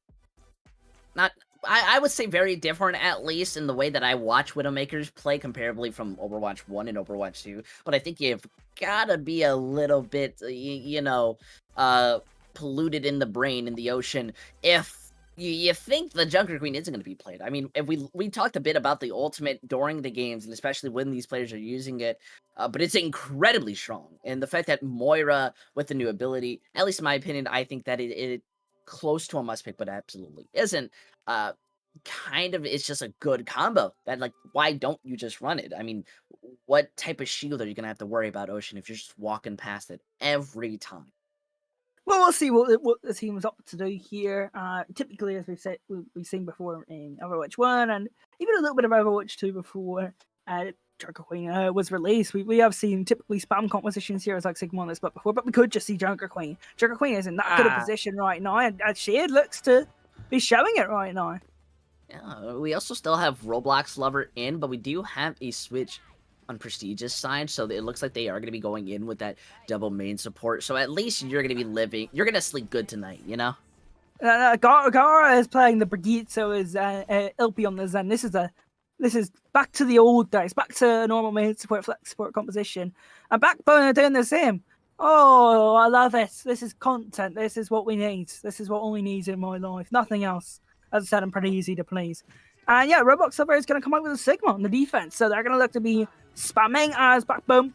not. I would say very different, at least in the way that I watch Widowmakers play comparably from Overwatch 1 and Overwatch 2. But I think you've gotta be a little bit, polluted in the brain, in the ocean, if you think the Junker Queen isn't going to be played. I mean, if we talked a bit about the ultimate during the games, and especially when these players are using it, but it's incredibly strong. And the fact that Moira, with the new ability, at least in my opinion, I think that it close to a must pick, but absolutely isn't. Kind of, it's just a good combo that, like, why don't you just run it? I mean, what type of shield are you gonna have to worry about, Ocean, if you're just walking past it every time? Well, we'll see what the team was up to do here. Typically, as we've seen before in Overwatch 1 and even a little bit of Overwatch 2 before Junker Queen was released, we have seen typically spam compositions here as like Sigma on this, but we could just see Junker Queen. Junker Queen is in that good a position right now, and Shade looks to be showing it right now. Yeah, we also still have Roblox Lover in, but we do have a switch on Prestige's side, so it looks like they are going to be going in with that double main support. So at least you're going to be you're going to sleep good tonight, you know? Gara is playing the Brigitte, so is Ilpi on the Zen. This is back to the old days, back to normal main support, flex support composition. And Backbone are doing the same. Oh, I love it. This is content. This is what we need. This is what only needs in my life. Nothing else. As I said, I'm pretty easy to please. And yeah, Roblox Lover is going to come out with a Sigma on the defense. So they're going to look to be spamming as Backbone.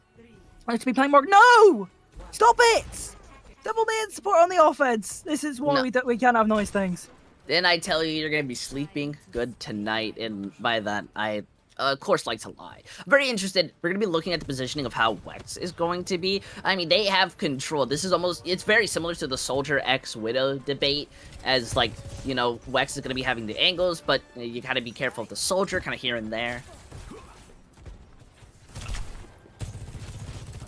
Like to be playing more. No! Stop it! Double main support on the offense. This is why we can't have nice things. Then I tell you, you're going to be sleeping good tonight. And by that, I, of course, like to lie. I'm very interested. We're going to be looking at the positioning of how Wex is going to be. I mean, they have control. This is almost, it's very similar to the Soldier X Widow debate, as, like, you know, Wex is going to be having the angles, but you got to be careful of the Soldier kind of here and there.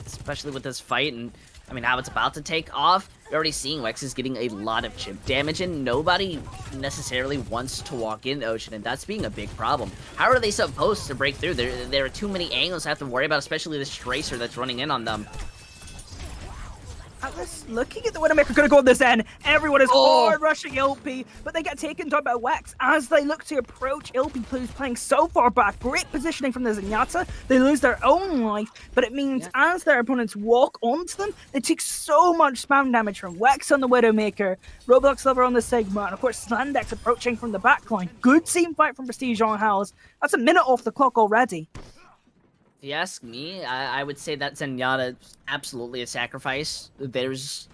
Especially with this fight and, I mean, how it's about to take off. We're already seeing Wex is getting a lot of chip damage, and nobody necessarily wants to walk in Ocean, and that's being a big problem. How are they supposed to break through? There are too many angles to have to worry about, especially this Tracer that's running in on them. Atlas looking at the Widowmaker, gonna go on this end. Everyone is hard rushing Ilpi, but they get taken down by Wex as they look to approach Ilpi, who's playing so far back. Great positioning from the Zenyatta. They lose their own life, but it means as their opponents walk onto them, they take so much spam damage from Wex on the Widowmaker, Roblox Lover on the Sigma, and of course Slandex approaching from the backline. Good team fight from Prestige on House. That's a minute off the clock already. If you ask me, I would say that Zenyatta is absolutely a sacrifice. There's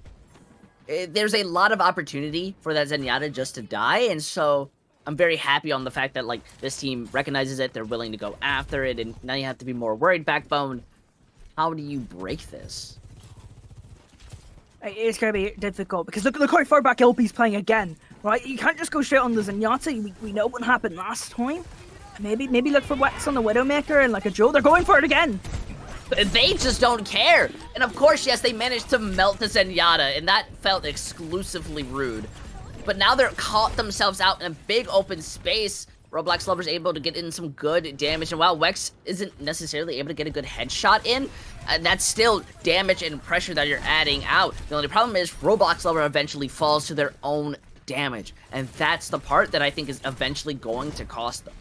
a lot of opportunity for that Zenyatta just to die, and so I'm very happy on the fact that, like, this team recognizes it, they're willing to go after it, and now you have to be more worried, Backbone. How do you break this? It's going to be difficult, because look how far back LP's playing again, right? You can't just go straight on the Zenyatta. We know what happened last time. Maybe look for Wex on the Widowmaker and like a Joe. They're going for it again. They just don't care. And of course, yes, they managed to melt the Zenyatta, and that felt exclusively rude. But now they're caught themselves out in a big open space. Roblox Lover's able to get in some good damage, and while Wex isn't necessarily able to get a good headshot in, that's still damage and pressure that you're adding out. The only problem is Roblox Lover eventually falls to their own damage. And that's the part that I think is eventually going to cost them.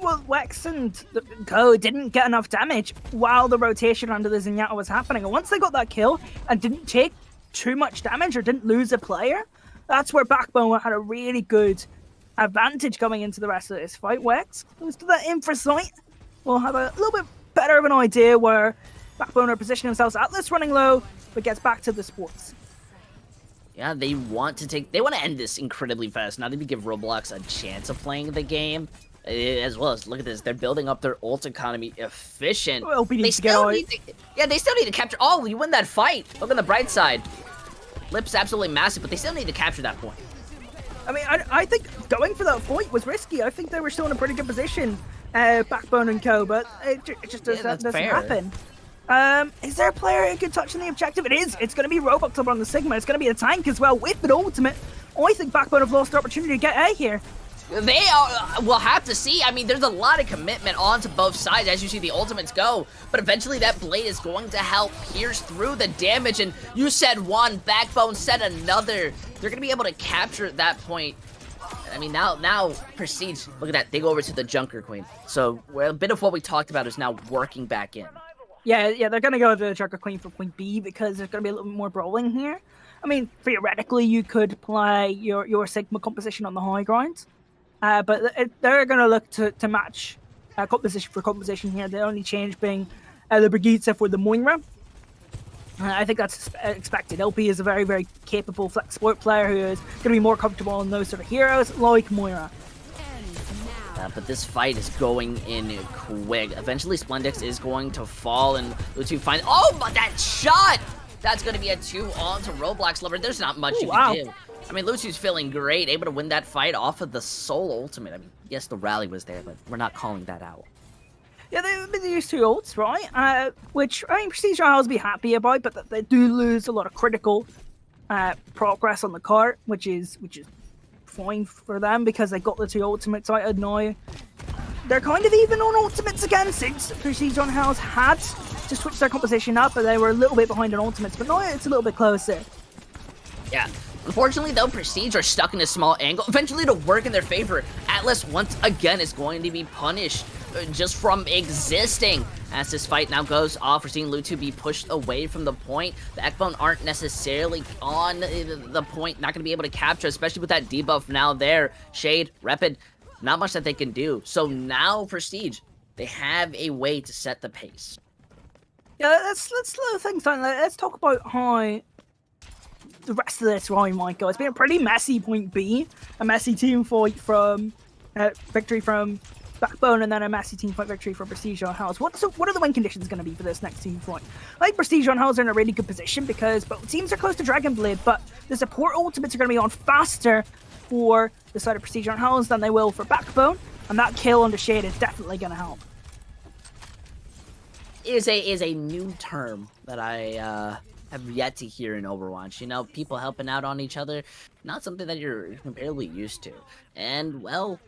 Well, Wex and Go didn't get enough damage while the rotation under the Zenyatta was happening. And once they got that kill and didn't take too much damage or didn't lose a player, that's where Backbone had a really good advantage going into the rest of this fight. Wex goes to that infra site. We'll have a little bit better of an idea where Backbone are positioning themselves. Atlas running low, but gets back to the sports. Yeah, they want to end this incredibly fast. Not even give Roblox a chance of playing the game. As well as, look at this, they're building up their ult economy efficient. Well, they still need to capture. Oh, you win that fight. Look on the bright side. Lip's absolutely massive, but they still need to capture that point. I mean, I think going for that point was risky. I think they were still in a pretty good position, Backbone and Co, but it just doesn't happen. Is there a player who can touch on the objective? It is. It's going to be Roblox up on the Sigma. It's going to be a tank as well with an ultimate. I think Backbone have lost the opportunity to get A here. They will have to see. I mean, there's a lot of commitment onto both sides as you see the ultimates go, but eventually that blade is going to help pierce through the damage, and you said one, Backbone said another. They're going to be able to capture that point. I mean, now Prestige, look at that. They go over to the Junker Queen. So a bit of what we talked about is now working back in. Yeah, they're going to go to the Junker Queen for point B because there's going to be a little bit more brawling here. I mean, theoretically, you could play your Sigma composition on the high ground. But they're going to look to match composition for composition here. The only change being the Brigitte for the Moira. I think that's expected. LP is a very, very capable flex sport player who is going to be more comfortable on those sort of heroes like Moira. But this fight is going in quick. Eventually, Splendix is going to fall, and Lutu finds... Oh, but that shot! That's going to be a 2 on to Roblox Lover. There's not much you can do. I mean, Lutu's feeling great, able to win that fight off of the Soul Ultimate. I mean, yes, the rally was there, but we're not calling that out. Yeah, they've been used to ults, right? Which, I mean, Prestige I'll be happy about, but they do lose a lot of critical progress on the cart, which is fine for them because they got the 2 ultimates out, and now they're kind of even on ultimates again since Prestige House had to switch their composition up, but they were a little bit behind on ultimates, but now it's a little bit closer. Yeah. Unfortunately, though, Prestige are stuck in a small angle. Eventually, to work in their favor, Atlas once again is going to be punished just from existing. As this fight now goes off, we're seeing Lutu be pushed away from the point. The Backbone aren't necessarily on the point, not going to be able to capture, especially with that debuff now there. Shade, Repid, not much that they can do. So now, Prestige, they have a way to set the pace. Yeah, let's slow things down. Let's talk about how the rest of this round might go. It's been a pretty messy point B, a messy team fight from victory from Backbone, and then a messy team fight victory for Prestige on House. What are the win conditions going to be for this next team fight? I think Prestige on House are in a really good position because both teams are close to Dragon Blade, but the support ultimates are going to be on faster for the side of Prestige on House than they will for Backbone, and that kill on the Shade is definitely going to help. Is a new term that I have yet to hear in Overwatch. You know, people helping out on each other, not something that you're comparably used to. And, well,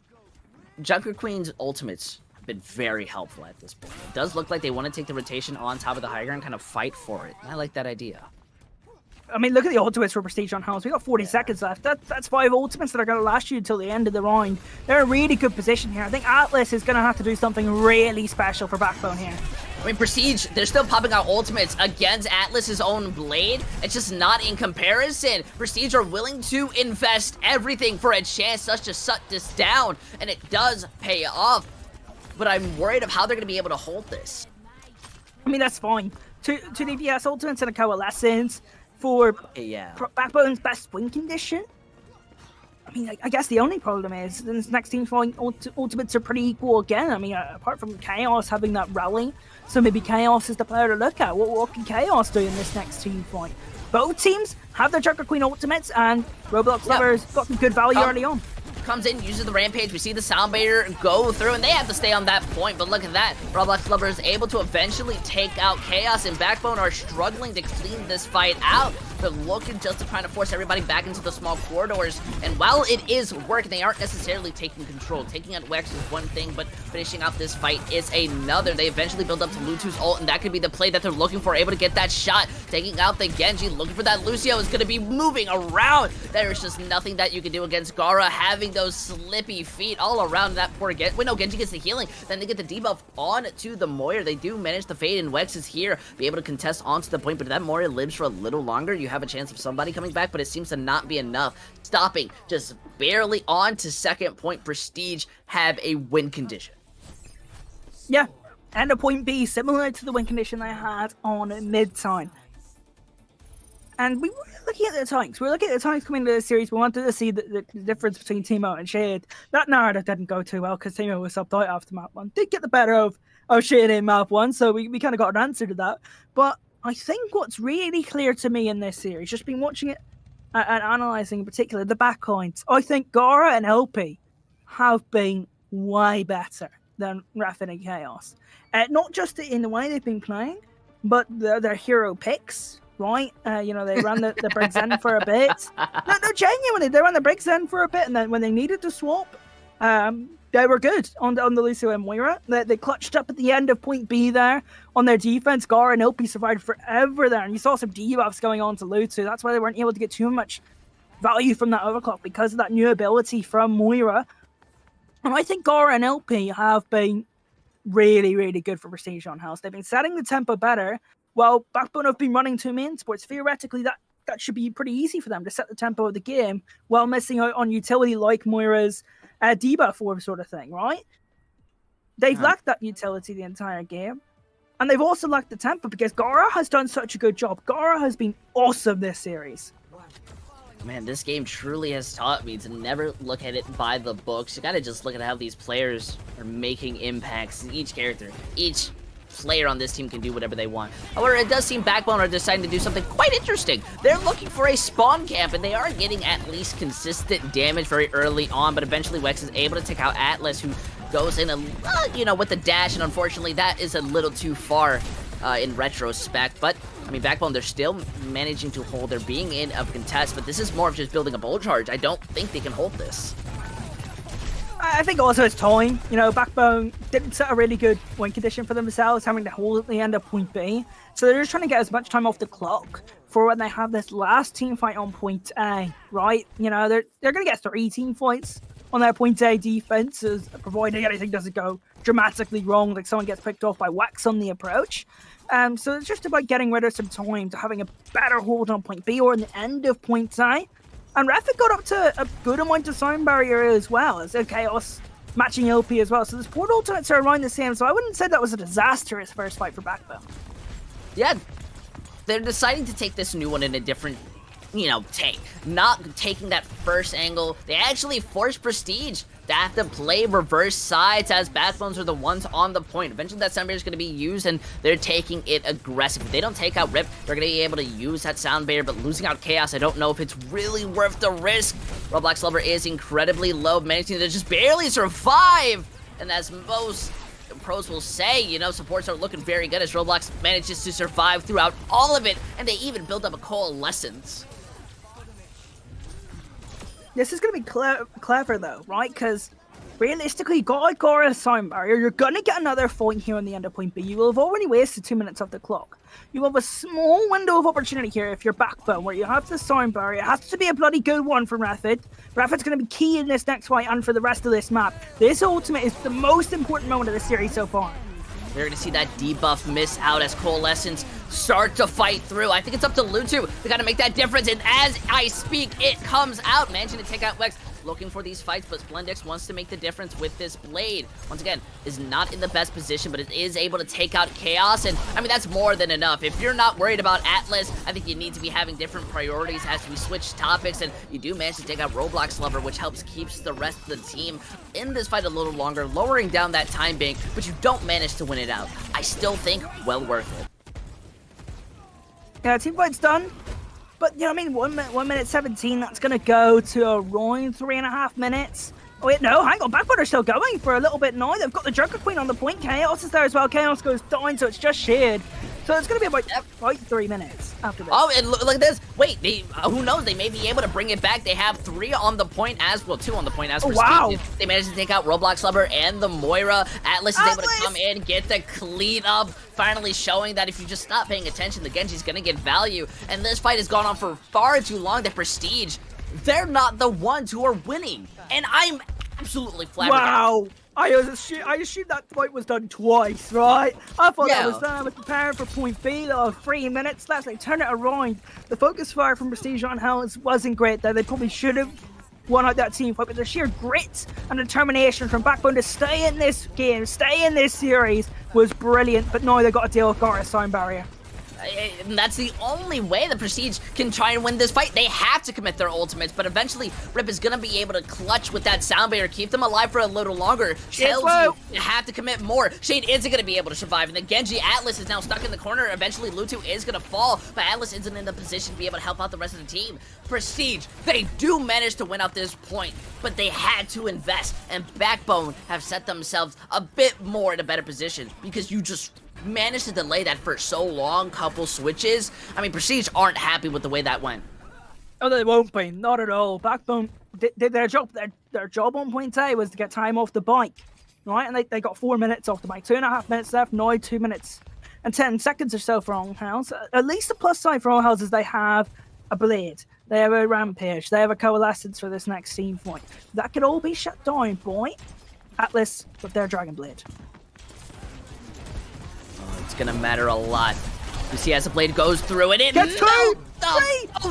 Junker Queen's ultimates have been very helpful at this point. It does look like they want to take the rotation on top of the high ground and kind of fight for it. I like that idea. I mean, look at the ultimates for Prestige on House. We got 40 seconds left. That's 5 ultimates that are going to last you until the end of the round. They're in a really good position here. I think Atlas is going to have to do something really special for Backbone here. I mean, Prestige, they're still popping out ultimates against Atlas's own Blade. It's just not in comparison. Prestige are willing to invest everything for a chance just to shut this down, and it does pay off. But I'm worried of how they're going to be able to hold this. I mean, that's fine. Two DPS ultimates and a Coalescence for Backbone's best win condition. I mean, I guess the only problem is this next team fight ultimates are pretty equal again. I mean, apart from Chaos having that rally, so maybe Chaos is the player to look at. What can Chaos do in this next team fight? Both teams have their Junker Queen ultimates, and Roblox Lovers got some good value early on. Comes in, uses the Rampage. We see the Soundbaiter go through, and they have to stay on that point. But look at that. Roblox Lovers able to eventually take out Chaos, and Backbone are struggling to clean this fight out. They're looking just to try to force everybody back into the small corridors. And while it is working, they aren't necessarily taking control. Taking out Wex is one thing, but finishing out this fight is another. They eventually build up to Lutu's ult, and that could be the play that they're looking for. Able to get that shot, taking out the Genji, looking for that Lucio is going to be moving around. There's just nothing that you can do against Gara, having those slippy feet all around that poor Genji. Wait, no, Genji gets the healing, then they get the debuff on to the Moira. They do manage the fade, and Wex is here, be able to contest onto the point, but if that Moira lives for a little longer, you have a chance of somebody coming back, but it seems to not be enough. Stopping just barely on to second point. Prestige have a win condition. Yeah, and a point B, similar to the win condition they had on Midtown. And we were looking at the tanks. We were looking at the tanks coming into the series. We wanted to see the difference between Teemo and Shade. That narrative didn't go too well because Teemo was subbed out after map 1. Did get the better of Shade in map 1, so we kind of got an answer to that. But I think what's really clear to me in this series, just been watching it and analysing in particular, the backlines. I think Gara and LP have been way better than Rapid and Chaos. Not just in the way they've been playing, but their hero picks, right? You know, they ran the Briggs Zen for a bit. No, genuinely, they ran the Briggs Zen for a bit, and then when they needed to swap, they were good on the Lucio and Moira. They clutched up at the end of point B there on their defense. Gara and LP survived forever there, and you saw some debuffs going on to Lucio. That's why they weren't able to get too much value from that overclock, because of that new ability from Moira. And I think Gara and LP have been really, really good for Prestige on House. They've been setting the tempo better, while Backbone have been running two main sports. Theoretically, that should be pretty easy for them to set the tempo of the game while missing out on utility like Moira's debuff orb sort of thing, right? They've lacked that utility the entire game. And they've also lacked the tempo because Gara has done such a good job. Gara has been awesome this series. Man, this game truly has taught me to never look at it by the books. You gotta just look at how these players are making impacts. Each character, each player on this team can do whatever they want. However, it does seem Backbone are deciding to do something quite interesting. They're looking for a spawn camp, and they are getting at least consistent damage very early on, but eventually Wex is able to take out Atlas, who goes in, with the dash, and unfortunately that is a little too far in retrospect. But I mean, Backbone, they're still managing to hold. They're being in of contest, but this is more of just building a bolt charge. I don't think they can hold this. I think also it's time. You know, Backbone didn't set a really good win condition for themselves, having to hold at the end of point B. So they're just trying to get as much time off the clock for when they have this last team fight on point A, right? You know, they're going to get 3 team fights on their point A defenses, providing anything doesn't go dramatically wrong, like someone gets picked off by Wax on the approach. So it's just about getting rid of some time to having a better hold on point B or in the end of point A. And Refit got up to a good amount of sound barrier as well, as Chaos matching LP as well. So the support ultimates are around the same, so I wouldn't say that was a disastrous first fight for Backbone. Yeah, they're deciding to take this new one in a different, take. Not taking that first angle. They actually force Prestige to have to play reverse sides as Backbones are the ones on the point. Eventually that sound barrier is going to be used, and they're taking it aggressive. If they don't take out Rip, they're going to be able to use that sound barrier, but losing out Chaos, I don't know if it's really worth the risk. Roblox Lover is incredibly low, managing to just barely survive, and as most pros will say, supports are looking very good as Roblox manages to survive throughout all of it, and they even build up a coalescence. This is going to be clever though, right? Because realistically, Gara's sound barrier, you're going to get another fight here on the end of point B. You will have already wasted 2 minutes off the clock. You have a small window of opportunity here if you're Backbone, where you have the sound barrier. It has to be a bloody good one from Rapid. Rapid's going to be key in this next fight and for the rest of this map. This ultimate is the most important moment of the series so far. They're going to see that debuff miss out as Coalescence start to fight through. I think it's up to Lutu. They got to make that difference, and as I speak, it comes out. Managing to take out Wex, looking for these fights, but Splendex wants to make the difference with this blade. Once again, is not in the best position, but it is able to take out Chaos, and I mean, that's more than enough. If you're not worried about Atlas, I think you need to be having different priorities as we switch topics, and you do manage to take out Roblox Lover, which helps keeps the rest of the team in this fight a little longer, lowering down that time bank, but you don't manage to win it out. I still think well worth it. Yeah, team fight's done. But, 1 minute 17, that's going to go to around 3.5 minutes. Oh, wait, no, hang on. Backbone are still going for a little bit now. They've got the Junker Queen on the point. Chaos is there as well. Chaos goes down, so it's just Shade So it's going to be about 3 minutes after this. Oh, and look at this. Wait, who knows? They may be able to bring it back. They have 3 on the point as well, 2 on the point as for wow. They managed to take out Roblox Lover and the Moira. Atlas is able to come in, get the clean up, finally showing that if you just stop paying attention, the Genji's going to get value. And this fight has gone on for far too long. The Prestige, they're not the ones who are winning. And I'm absolutely flabbergasted. Wow. I assumed that fight was done twice, right? I thought that was done. I was preparing for point B. There were 3 minutes left. They turn it around. The focus fire from Prestige on Hells wasn't great there. They probably should have won out that team fight, but the sheer grit and determination from Backbone to stay in this game, stay in this series was brilliant. But now they got to deal with Gareth's sound barrier. And that's the only way the Prestige can try and win this fight. They have to commit their ultimates, but eventually Rip is going to be able to clutch with that sound barrier, keep them alive for a little longer. Tells you have to commit more. Shade isn't going to be able to survive, and the Genji Atlas is now stuck in the corner. Eventually Lutu is going to fall, but Atlas isn't in the position to be able to help out the rest of the team. Prestige, they do manage to win out this point, but they had to invest, and Backbone have set themselves a bit more in a better position because you just managed to delay that for so long, couple switches. I mean, Prestige aren't happy with the way that went. Oh, they won't be, not at all. Backbone did their job. Their job on point A was to get time off the bike, right? And they got 4 minutes off the bike, 2.5 minutes left. Now 2 minutes and 10 seconds or so for All House. At least the plus side for All House is they have a blade, they have a rampage, they have a coalescence for this next team fight. That could all be shut down by Atlas with their Dragon Blade. It's gonna matter a lot. You see as the blade goes through it, gets 2!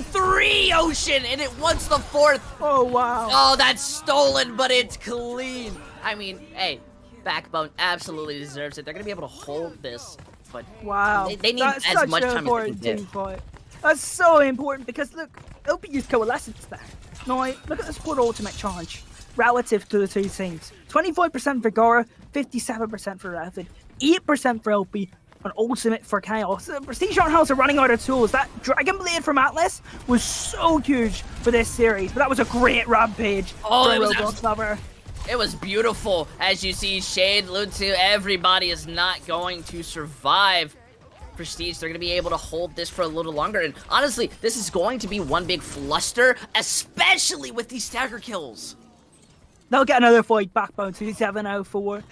3 Ocean, and it wants the 4th. Oh, wow. Oh, that's stolen, but it's clean. I mean, hey, Backbone absolutely deserves it. They're gonna be able to hold this, but wow, they need as much time as they can get. That's so important because look, OP used coalescence there. Now, look at the support ultimate charge relative to the two teams. 25% for Gora, 57% for Rapid, 8% for LP, an ultimate for Chaos. Prestige on House are running out of tools. That Dragon Blade from Atlas was so huge for this series, but that was a great rampage for Roblox Lover. It was beautiful. As you see, Shade, Lutu, everybody is not going to survive. Prestige, they're going to be able to hold this for a little longer. And honestly, this is going to be one big fluster, especially with these stagger kills. They'll get another fight, Backbone 2704.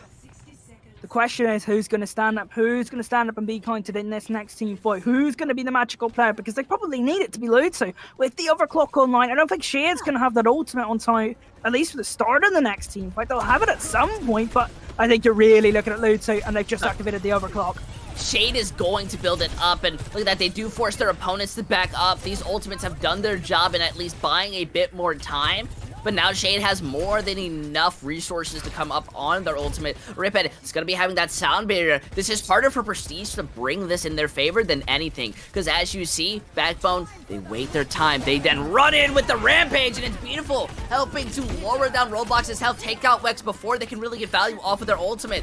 The question is who's going to stand up? Who's going to stand up and be counted in this next team fight? Who's going to be the magical player? Because they probably need it to be Lutu. With the overclock online, I don't think Shade's going to have that ultimate on time, at least for the start of the next team fight. They'll have it at some point, but I think you're really looking at Lutu, and they've just activated the overclock. Shade is going to build it up, and look at that, they do force their opponents to back up. These ultimates have done their job in at least buying a bit more time. But now Shade has more than enough resources to come up on their ultimate. Riphead is going to be having that sound barrier. This is harder for Prestige to bring this in their favor than anything. Because as you see, Backbone, they wait their time. They then run in with the Rampage, and it's beautiful. Helping to lower down Roblox's health, take out Wex before they can really get value off of their ultimate.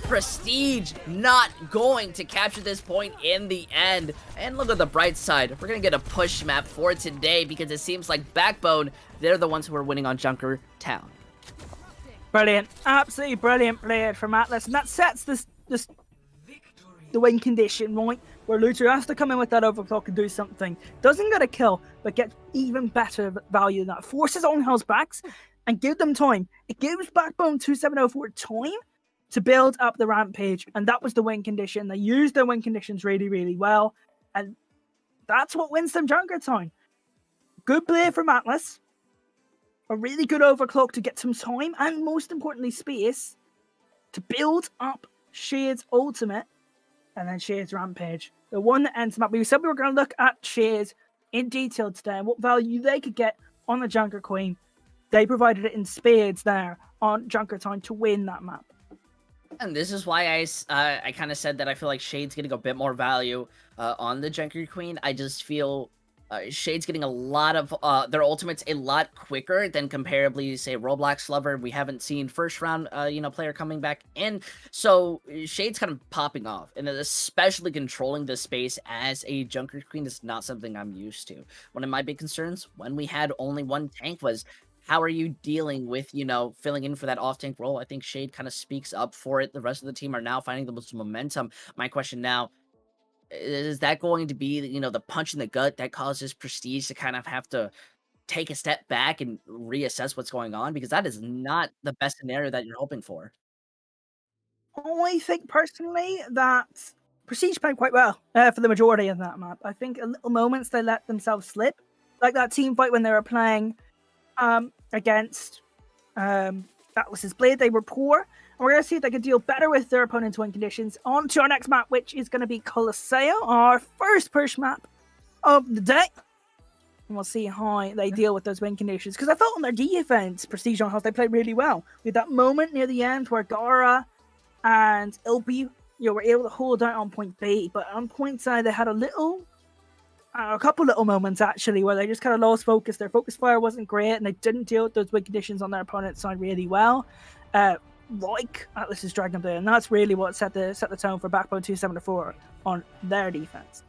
Prestige not going to capture this point in the end. And look at the bright side. We're going to get a push map for today because it seems like Backbone, they're the ones who are winning on Junkertown. Brilliant. Absolutely brilliant play from Atlas. And that sets the win condition, right? Where Lutu has to come in with that overclock and do something. Doesn't get a kill, but gets even better value than that. Forces on Hell's backs and give them time. It gives Backbone 2704 time to build up the Rampage, and that was the win condition. They used their win conditions really, really well, and that's what wins them Junkertown. Good play from Atlas, a really good overclock to get some time, and most importantly, space to build up Shade's ultimate, and then Shade's Rampage. The one that ends the map. We said we were going to look at Shade in detail today, and what value they could get on the Junker Queen. They provided it in spades there on Junkertown to win that map. And this is why I kind of said that I feel like Shade's getting a bit more value on the Junker Queen. I just feel Shade's getting a lot of their ultimates a lot quicker than comparably, say, Roblox Lover. We haven't seen first round, player coming back in. So Shade's kind of popping off, and especially controlling the space as a Junker Queen is not something I'm used to. One of my big concerns when we had only one tank was, how are you dealing with, filling in for that off-tank role? I think Shade kind of speaks up for it. The rest of the team are now finding the most momentum. My question now, Is that going to be, the punch in the gut that causes Prestige to kind of have to take a step back and reassess what's going on? Because that is not the best scenario that you're hoping for. I think personally that Prestige played quite well for the majority of that map. I think in little moments they let themselves slip, like that team fight when they were playing against Atlas's Blade. They were poor, and we're going to see if they can deal better with their opponent's win conditions. On to our next map, which is going to be Colosseo, our first push map of the day. And we'll see how they deal with those win conditions. Because I felt on their defense, Prestige on Health, they played really well. We had that moment near the end where Gara and Ilby, were able to hold out on point B, but on point side they had a couple little moments actually where they just kind of lost focus. Their focus fire wasn't great, and they didn't deal with those win conditions on their opponent's side really well, like Atlas's Dragon Blade, and that's really what set the tone for Backbone 274 on their defense.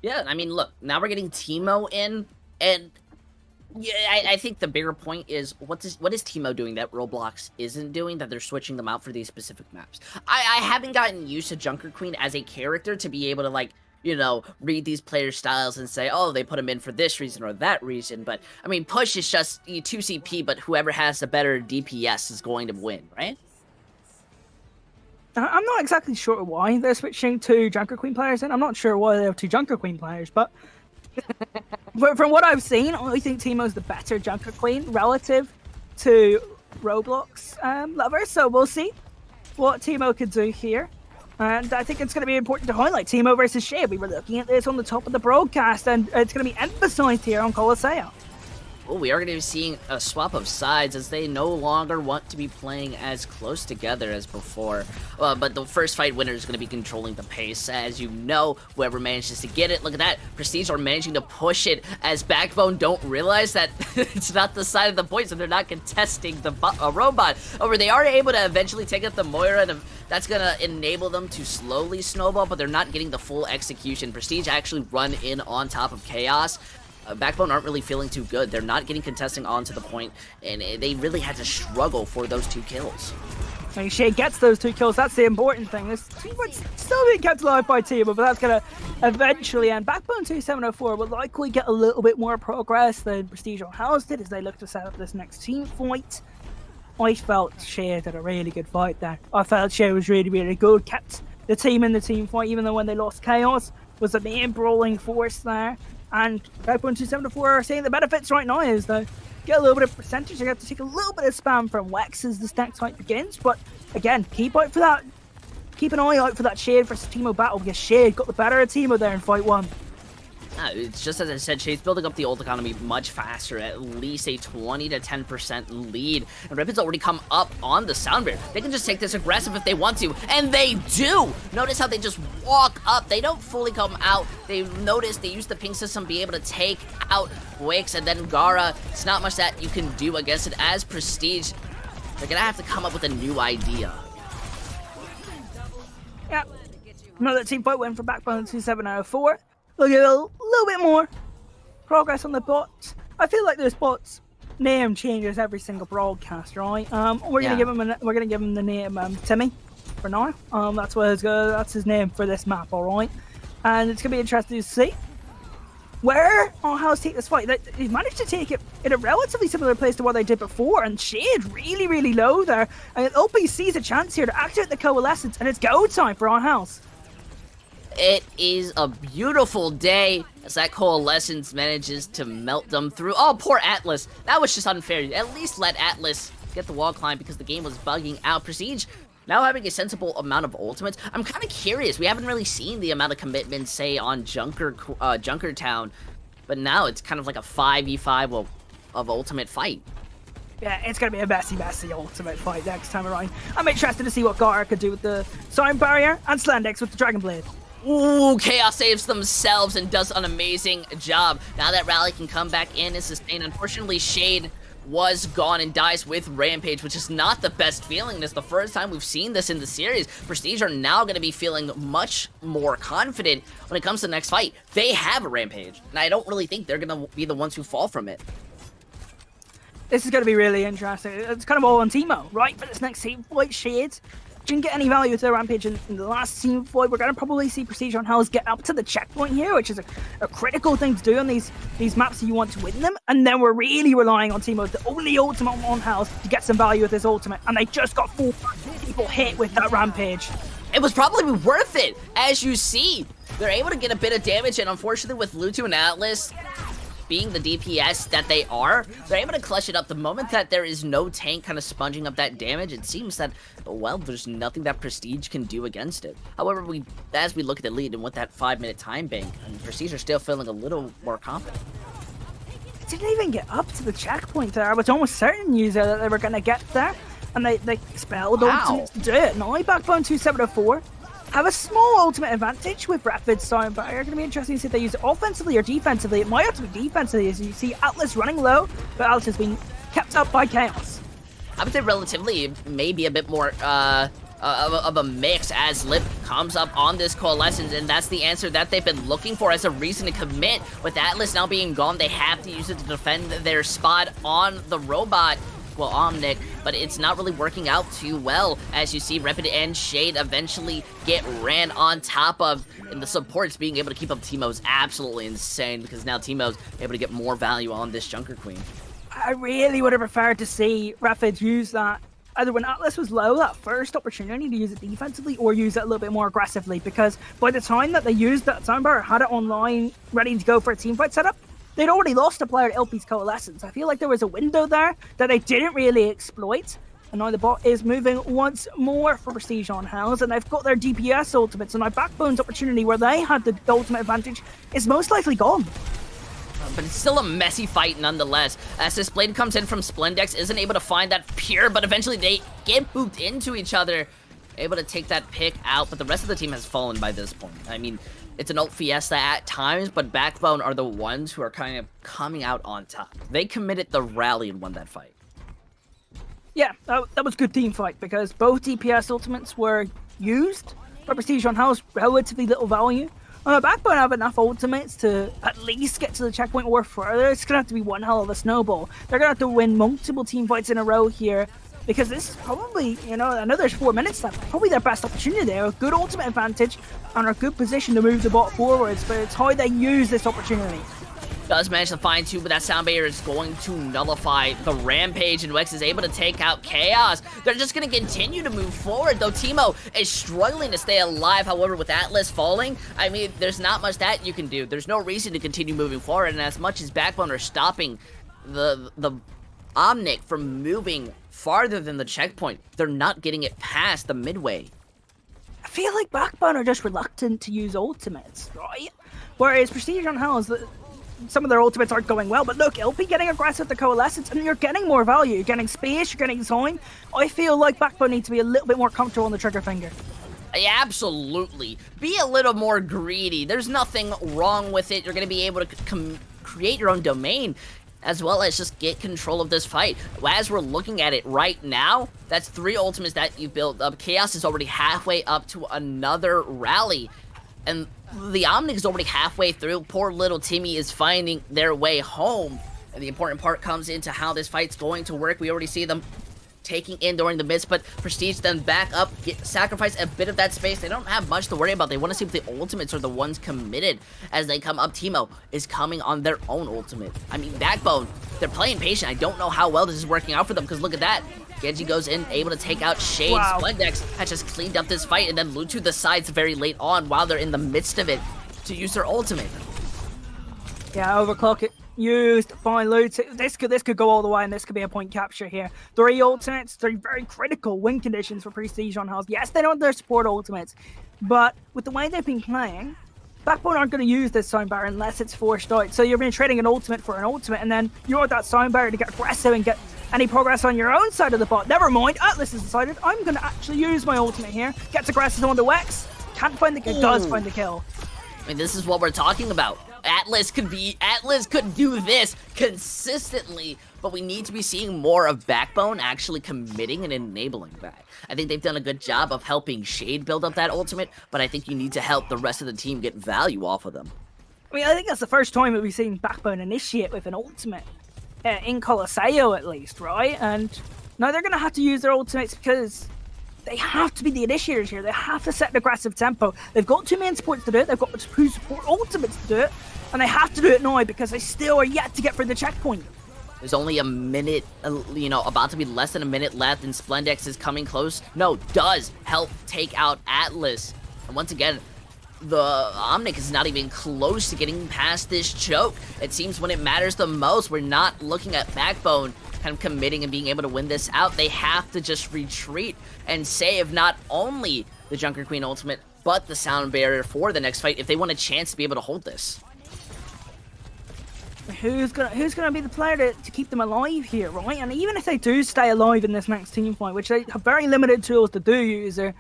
Yeah, I mean, look, now we're getting Teemo in, and yeah, I think the bigger point is what is Teemo doing that Roblox isn't doing, that they're switching them out for these specific maps. I haven't gotten used to Junker Queen as a character to be able to, like, read these players' styles and say, oh, they put him in for this reason or that reason. But, I mean, push is just 2CP, but whoever has the better DPS is going to win, right? I'm not exactly sure why they're switching to Junker Queen players, and I'm not sure why they have two Junker Queen players, but from what I've seen, I think Teemo's the better Junker Queen relative to Roblox lover, so we'll see what Teemo could do here. And I think it's going to be important to highlight Teemo versus Shade. We were looking at this on the top of the broadcast, and it's going to be emphasized here on Colosseo. Well, we are going to be seeing a swap of sides as they no longer want to be playing as close together as before. But the first fight winner is going to be controlling the pace. As you know, whoever manages to get it, look at that. Prestige are managing to push it as Backbone don't realize that it's not the side of the point, so they're not contesting the robot. However, they are able to eventually take out the Moira, and that's going to enable them to slowly snowball, but they're not getting the full execution. Prestige actually run in on top of Chaos. Backbone aren't really feeling too good. They're not getting contesting onto the point, and they really had to struggle for those 2 kills. And Shade gets those 2 kills. That's the important thing. This team's still being kept alive by Teemo, but that's going to eventually end. Backbone 2704 will likely get a little bit more progress than Prestige on House did as they look to set up this next team fight. I felt Shade had a really good fight there. I felt Shade was really, really good. Kept the team in the team fight, even though when they lost Chaos, was the main brawling force there. And Backbone 274 are saying the benefits right now is they get a little bit of percentage. They have to take a little bit of spam from Wex as this next fight begins. But again, keep out for that. Keep an eye out for that Shade versus Teemo battle, because Shade got the better of Teemo there in fight 1. It's just as I said, Shade's building up the ult economy much faster, at least a 20 to 10% lead. And Ripid's already come up on the sound barrier. They can just take this aggressive if they want to, and they do! Notice how they just walk up. They don't fully come out. They notice they use the ping system, be able to take out Wix, and then Gara. It's not much that you can do against it. As Prestige, they're gonna have to come up with a new idea. Yeah. Another team fight win for Backbone 2704. Look at a little bit more progress on the bots. I feel like those bots name changes every single broadcast, right? We're gonna give him the name Timmy for now. That's his name for this map, all right. And it's gonna be interesting to see where House take this fight. He's managed to take it in a relatively similar place to what they did before, and Shade really, really low there. And OP sees a chance here to activate the Coalescence, and it's go time for House. It is a beautiful day as that Coalescence manages to melt them through. Oh, poor Atlas. That was just unfair. At least let Atlas get the wall climb because the game was bugging out. Prestige now having a sensible amount of ultimates. I'm kind of curious. We haven't really seen the amount of commitment, say, on Junkertown, but now it's kind of like a 5v5 of ultimate fight. Yeah, it's going to be a messy ultimate fight next time around. I'm interested to see what Gara could do with the Sound Barrier and Slendex with the Dragon Blade. Ooh, Chaos saves themselves and does an amazing job. Now that Rally can come back in and sustain. Unfortunately, Shade was gone and dies with Rampage, which is not the best feeling. It's the first time we've seen this in the series. Prestige are now going to be feeling much more confident when it comes to the next fight. They have a Rampage, and I don't really think they're going to be the ones who fall from it. This is going to be really interesting. It's kind of all on Teemo, right? For this next team fight, Shade didn't get any value with their Rampage in the last team fight. We're going to probably see Prestige on Hells get up to the checkpoint here, which is a critical thing to do on these maps that you want to win them. And then we're really relying on Teemo, the only ultimate on Hells, to get some value with his ultimate. And they just got 4 people hit with that Rampage. It was probably worth it, as you see. They're able to get a bit of damage, and unfortunately with Lutu and Atlas being the DPS that they are, they're able to clutch it up. The moment that there is no tank kind of sponging up that damage, it seems that, well, there's nothing that Prestige can do against it. However, as we look at the lead and with that 5-minute time bank, and Prestige are still feeling a little more confident. Didn't even get up to the checkpoint there. I was almost certain, user, that they were going to get there, and they spelled ultimates to do it. Now, Backbone 2704 have a small ultimate advantage with Rapid Sound Barrier. Going to be interesting to see if they use it offensively or defensively. It might have to be defensively, as you see Atlas running low, but Atlas has been kept up by Chaos. I would say relatively, maybe a bit more of a mix as Lip comes up on this Coalescence, and that's the answer that they've been looking for as a reason to commit. With Atlas now being gone, they have to use it to defend their spot on the robot. Well, Omnic, but it's not really working out too well. As you see, Rapid and Shade eventually get ran on top of, and the supports being able to keep up Teemo is absolutely insane, because now Teemo's able to get more value on this Junker Queen. I really would have preferred to see Rapid use that either when Atlas was low, that first opportunity to use it defensively, or use it a little bit more aggressively, because by the time that they used that soundbar, had it online, ready to go for a teamfight setup, they'd already lost a player to LP's Coalescence. I feel like there was a window there that they didn't really exploit. And now the bot is moving once more for Prestige on Hells, and they've got their DPS ultimates. So now Backbone's opportunity, where they had the ultimate advantage, is most likely gone. But it's still a messy fight nonetheless, as this blade comes in from Splendex, isn't able to find that Pure, but eventually they get booped into each other, able to take that pick out, but the rest of the team has fallen by this point. I mean, it's an ult fiesta at times, but Backbone are the ones who are kind of coming out on top. They committed the rally and won that fight. Yeah, that was good team fight, because both DPS ultimates were used, but Prestige on Hells, relatively little value. Backbone have enough ultimates to at least get to the checkpoint or further. It's going to have to be one hell of a snowball. They're going to have to win multiple team fights in a row here, because this is probably, I know there's 4 minutes left, probably their best opportunity. They have a good ultimate advantage and are a good position to move the bot forwards, but it's how they use this opportunity. Does manage to find 2, but that sound barrier is going to nullify the Rampage, and Wex is able to take out Chaos. They're just going to continue to move forward, though Teemo is struggling to stay alive. However, with Atlas falling, I mean, there's not much that you can do. There's no reason to continue moving forward, and as much as Backbone are stopping the Omnic from moving farther than the checkpoint, they're not getting it past the midway. I feel like Backbone are just reluctant to use ultimates, right? Whereas Prestige on Hells, some of their ultimates aren't going well, but look, LP getting aggressive with the Coalescence, and you're getting more value. You're getting space, you're getting time. I feel like Backbone needs to be a little bit more comfortable on the trigger finger. Yeah, absolutely. Be a little more greedy. There's nothing wrong with it. You're going to be able to create your own domain, as well as just get control of this fight. As we're looking at it right now, that's 3 ultimates that you built up. Chaos is already halfway up to another rally, and the Omnic is already halfway through. Poor little Timmy is finding their way home, and the important part comes into how this fight's going to work. We already see them taking in during the midst, but Prestige then back up, sacrifice a bit of that space. They don't have much to worry about. They want to see if the ultimates are the ones committed as they come up. Teemo is coming on their own ultimate. I mean, Backbone, they're playing patient. I don't know how well this is working out for them, because look at that. Genji goes in, able to take out Shade. Wow. Splendex has just cleaned up this fight, and then Lutu decides very late on, while they're in the midst of it, to use their ultimate. Yeah, overclock it. Used, fine loot. This could go all the way, and this could be a point capture here. 3 ultimates, 3 very critical win conditions for Prestige on Hells. Yes, they don't have their support ultimates, but with the way they've been playing, Backbone aren't going to use this soundbar unless it's forced out. So you've been trading an ultimate for an ultimate, and then you want that soundbar to get aggressive and get any progress on your own side of the bot. Never mind, Atlas has decided, I'm going to actually use my ultimate here. Gets aggressive on the Wex. Can't find the kill, does find the kill. I mean, this is what we're talking about. Atlas could do this consistently, but we need to be seeing more of Backbone actually committing and enabling that. I think they've done a good job of helping Shade build up that ultimate, but I think you need to help the rest of the team get value off of them. I mean, I think that's the first time that we've seen Backbone initiate with an ultimate. In Colosseo, at least, right? And now they're going to have to use their ultimates, because They have to be the initiators here. They have to set an aggressive tempo. They've got 2 main supports to do it. They've got 2 support ultimates to do it. And they have to do it now because they still are yet to get through the checkpoint. There's only a minute, about to be less than a minute left, and Splendex is coming close. No, does help take out Atlas. And once again, the Omnic is not even close to getting past this choke. It seems when it matters the most, we're not looking at Backbone kind of committing and being able to win this out. They have to just retreat and save not only the Junker Queen ultimate, but the sound barrier for the next fight if they want a chance to be able to hold this. Who's gonna be the player to keep them alive here, right? And even if they do stay alive in this next team fight, which they have very limited tools to do, user,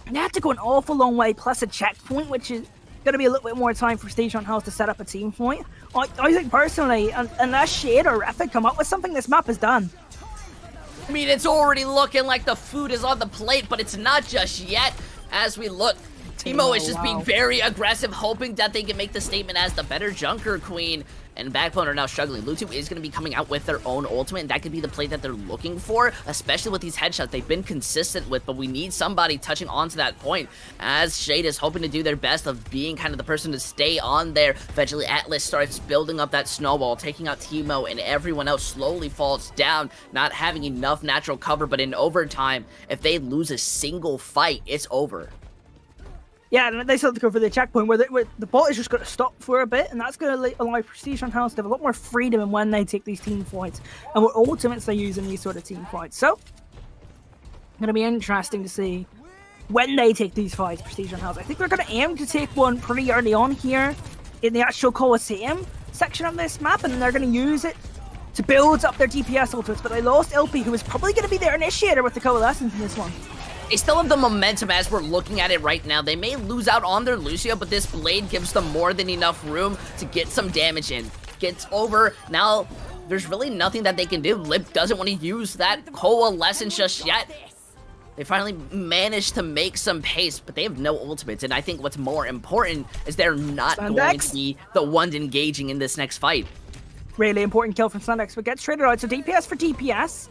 they have to go an awful long way plus a checkpoint, which is going to be a little bit more time for Prestige on House to set up a team fight. I think personally, unless Shade or Refid come up with something, this map is done. I mean, it's already looking like the food is on the plate, but it's not just yet. As we look, Teemo is just being very aggressive, hoping that they can make the statement as the better Junker Queen. And Backbone are now struggling. Lutu is going to be coming out with their own ultimate, and that could be the play that they're looking for, especially with these headshots they've been consistent with, but we need somebody touching onto that point, as Shade is hoping to do their best of being kind of the person to stay on there. Eventually, Atlas starts building up that snowball, taking out Teemo, and everyone else slowly falls down, not having enough natural cover, but in overtime, if they lose a single fight, it's over. Yeah, and they still have to go for the checkpoint where the bot is just going to stop for a bit, and that's going to allow Prestige on House to have a lot more freedom in when they take these team fights and what ultimates they use in these sort of team fights. So, going to be interesting to see when they take these fights, Prestige on House. I think they're going to aim to take one pretty early on here in the actual Colosseo section of this map, and they're going to use it to build up their DPS ultimates, but they lost LP, who is probably going to be their initiator with the Coalescence in this one. They still have the momentum as we're looking at it right now. They may lose out on their Lucio, but this blade gives them more than enough room to get some damage in. Gets over. Now, there's really nothing that they can do. Lip doesn't want to use that Coalescence just yet. They finally managed to make some pace, but they have no ultimates. And I think what's more important is they're not going to be the ones engaging in this next fight. Really important kill from Sundex, but gets traded out. So DPS for DPS.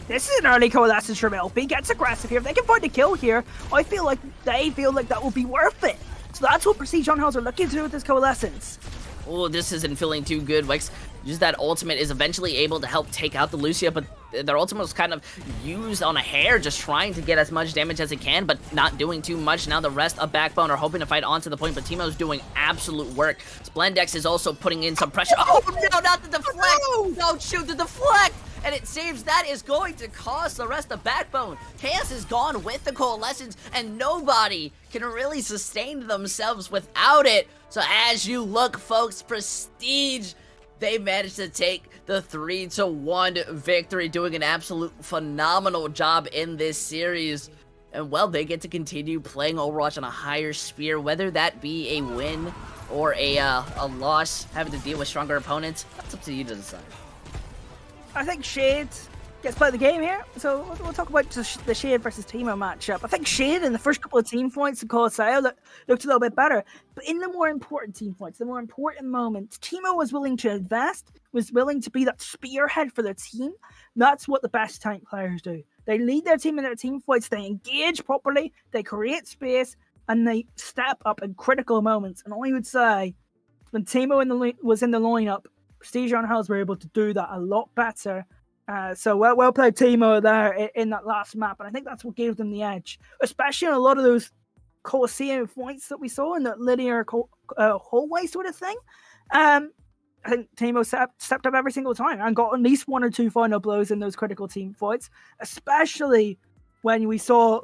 This is an early Coalescence from LP, gets aggressive here. If they can find a kill here, I feel like that will be worth it. So that's what Prestige on House are looking to do with this Coalescence. Oh, this isn't feeling too good. Wex, just that ultimate is eventually able to help take out the Lucia, but their ultimate was kind of used on a hair, just trying to get as much damage as it can, but not doing too much. Now the rest of Backbone are hoping to fight onto the point, but Teemo's doing absolute work. Splendex is also putting in some pressure. Oh, no, not the deflect! Don't shoot the deflect! And it seems that is going to cost the rest of Backbone. Chaos is gone with the Coalescence, and nobody can really sustain themselves without it. So as you look, folks, Prestige, they managed to take the 3-1 victory, doing an absolute phenomenal job in this series. And, well, they get to continue playing Overwatch on a higher spear, whether that be a win or a loss, having to deal with stronger opponents. That's up to you to decide. I think Shade gets play the game here, so we'll talk about the Shade versus Teemo matchup. I think Shade in the first couple of team fights in Colosseo looked a little bit better, but in the more important team fights, the more important moments, Teemo was willing to invest, was willing to be that spearhead for their team. That's what the best tank players do. They lead their team in their team fights, they engage properly, they create space, and they step up in critical moments. And I would say, when Teemo was in the lineup, Prestige on House were able to do that a lot better. So well played Teemo there in that last map, and I think that's what gave them the edge, especially in a lot of those Colosseo fights that we saw in that linear hallway sort of thing. I think Teemo stepped up every single time and got at least 1 or 2 final blows in those critical team fights, especially when we saw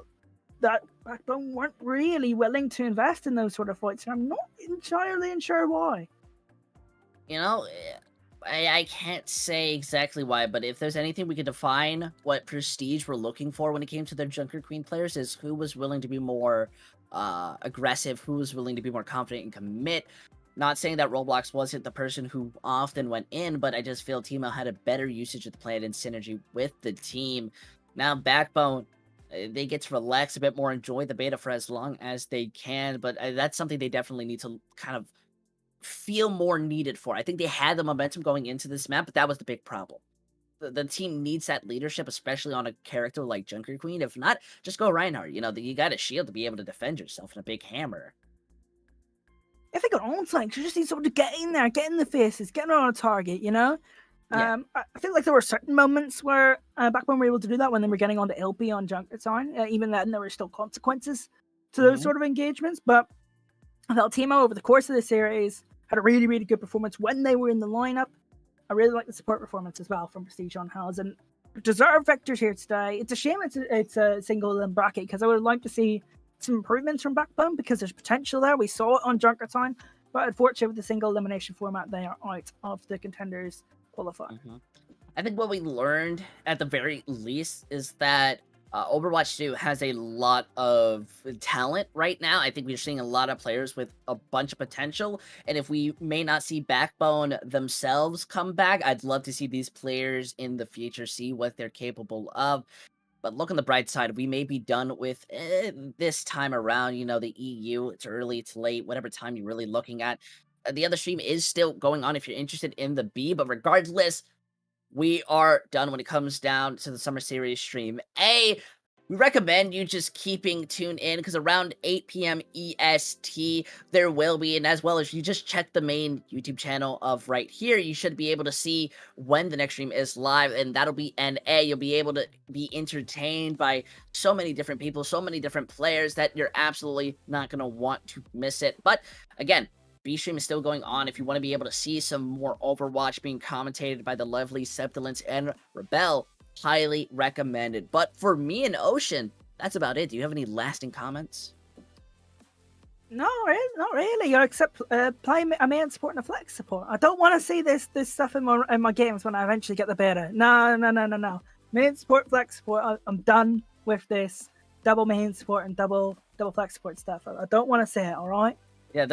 that Backbone weren't really willing to invest in those sort of fights, and I'm not entirely sure why. You know, I can't say exactly why, but if there's anything we could define what Prestige were looking for when it came to their Junker Queen players is who was willing to be more aggressive, who was willing to be more confident and commit. Not saying that Roblox wasn't the person who often went in, but I just feel Teemo had a better usage of the plan and synergy with the team. Now Backbone, they get to relax a bit more, enjoy the beta for as long as they can, but that's something they definitely need to kind of feel more needed for. I think they had the momentum going into this map, but that was the big problem. the team needs that leadership, especially on a character like Junker Queen. If not, just go Reinhardt. You know, you got a shield to be able to defend yourself and a big hammer. If they got on tanks, you just need someone to get in there, get in the faces, get on a target, you know? Yeah. I feel like there were certain moments where, back when we were able to do that, when they were getting onto LP on Junkertown, even then there were still consequences to those sort of engagements. But I felt Teemo over the course of the series had a really, really good performance when they were in the lineup. I really like the support performance as well from Prestige on Hells, and deserved victors here today. It's a shame it's a single in bracket, because I would like to see some improvements from Backbone, because there's potential there. We saw it on Junkertown, but unfortunately with the single elimination format, they are out of the Contenders qualifier. I think what we learned at the very least is that Overwatch 2 has a lot of talent right now. I think we're seeing a lot of players with a bunch of potential, and if we may not see Backbone themselves come back, I'd love to see these players in the future, see what they're capable of. But look on the bright side, we may be done with this time around. You know, the EU, it's early, it's late, whatever time you're really looking at. The other stream is still going on if you're interested in the B, but regardless, we are done when it comes down to the Summer Series stream. We recommend you just keeping tuned in, because around 8 p.m. EST, there will be, and as well as you just check the main YouTube channel of right here, you should be able to see when the next stream is live, and that'll be NA. You'll be able to be entertained by so many different people, so many different players, that you're absolutely not going to want to miss it. But again, B-Stream is still going on. If you want to be able to see some more Overwatch being commentated by the lovely Septilence and Rebel, highly recommended. But for me and Ocean, that's about it. Do you have any lasting comments? No, not really. Except play a main support and a flex support. I don't want to see this stuff in my games when I eventually get the beta. No. Main support, flex support. I'm done with this double main support and double flex support stuff. I don't want to see it. All right. Yeah,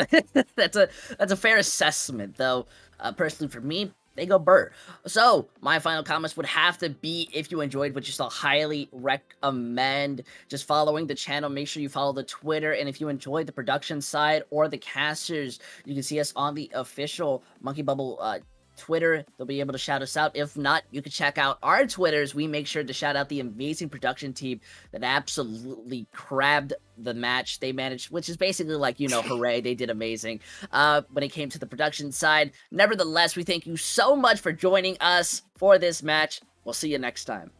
that's a fair assessment, though. Personally, for me, they go Burr. So, my final comments would have to be, if you enjoyed what you saw, highly recommend just following the channel. Make sure you follow the Twitter, and if you enjoyed the production side or the casters, you can see us on the official Monkey Bubble Twitter. They'll be able to shout us out. If not, you can check out our Twitters. We make sure to shout out the amazing production team that absolutely crabbed the match they managed, which is basically like, you know, hooray, they did amazing when it came to the production side. Nevertheless, we thank you so much for joining us for this match. We'll see you next time.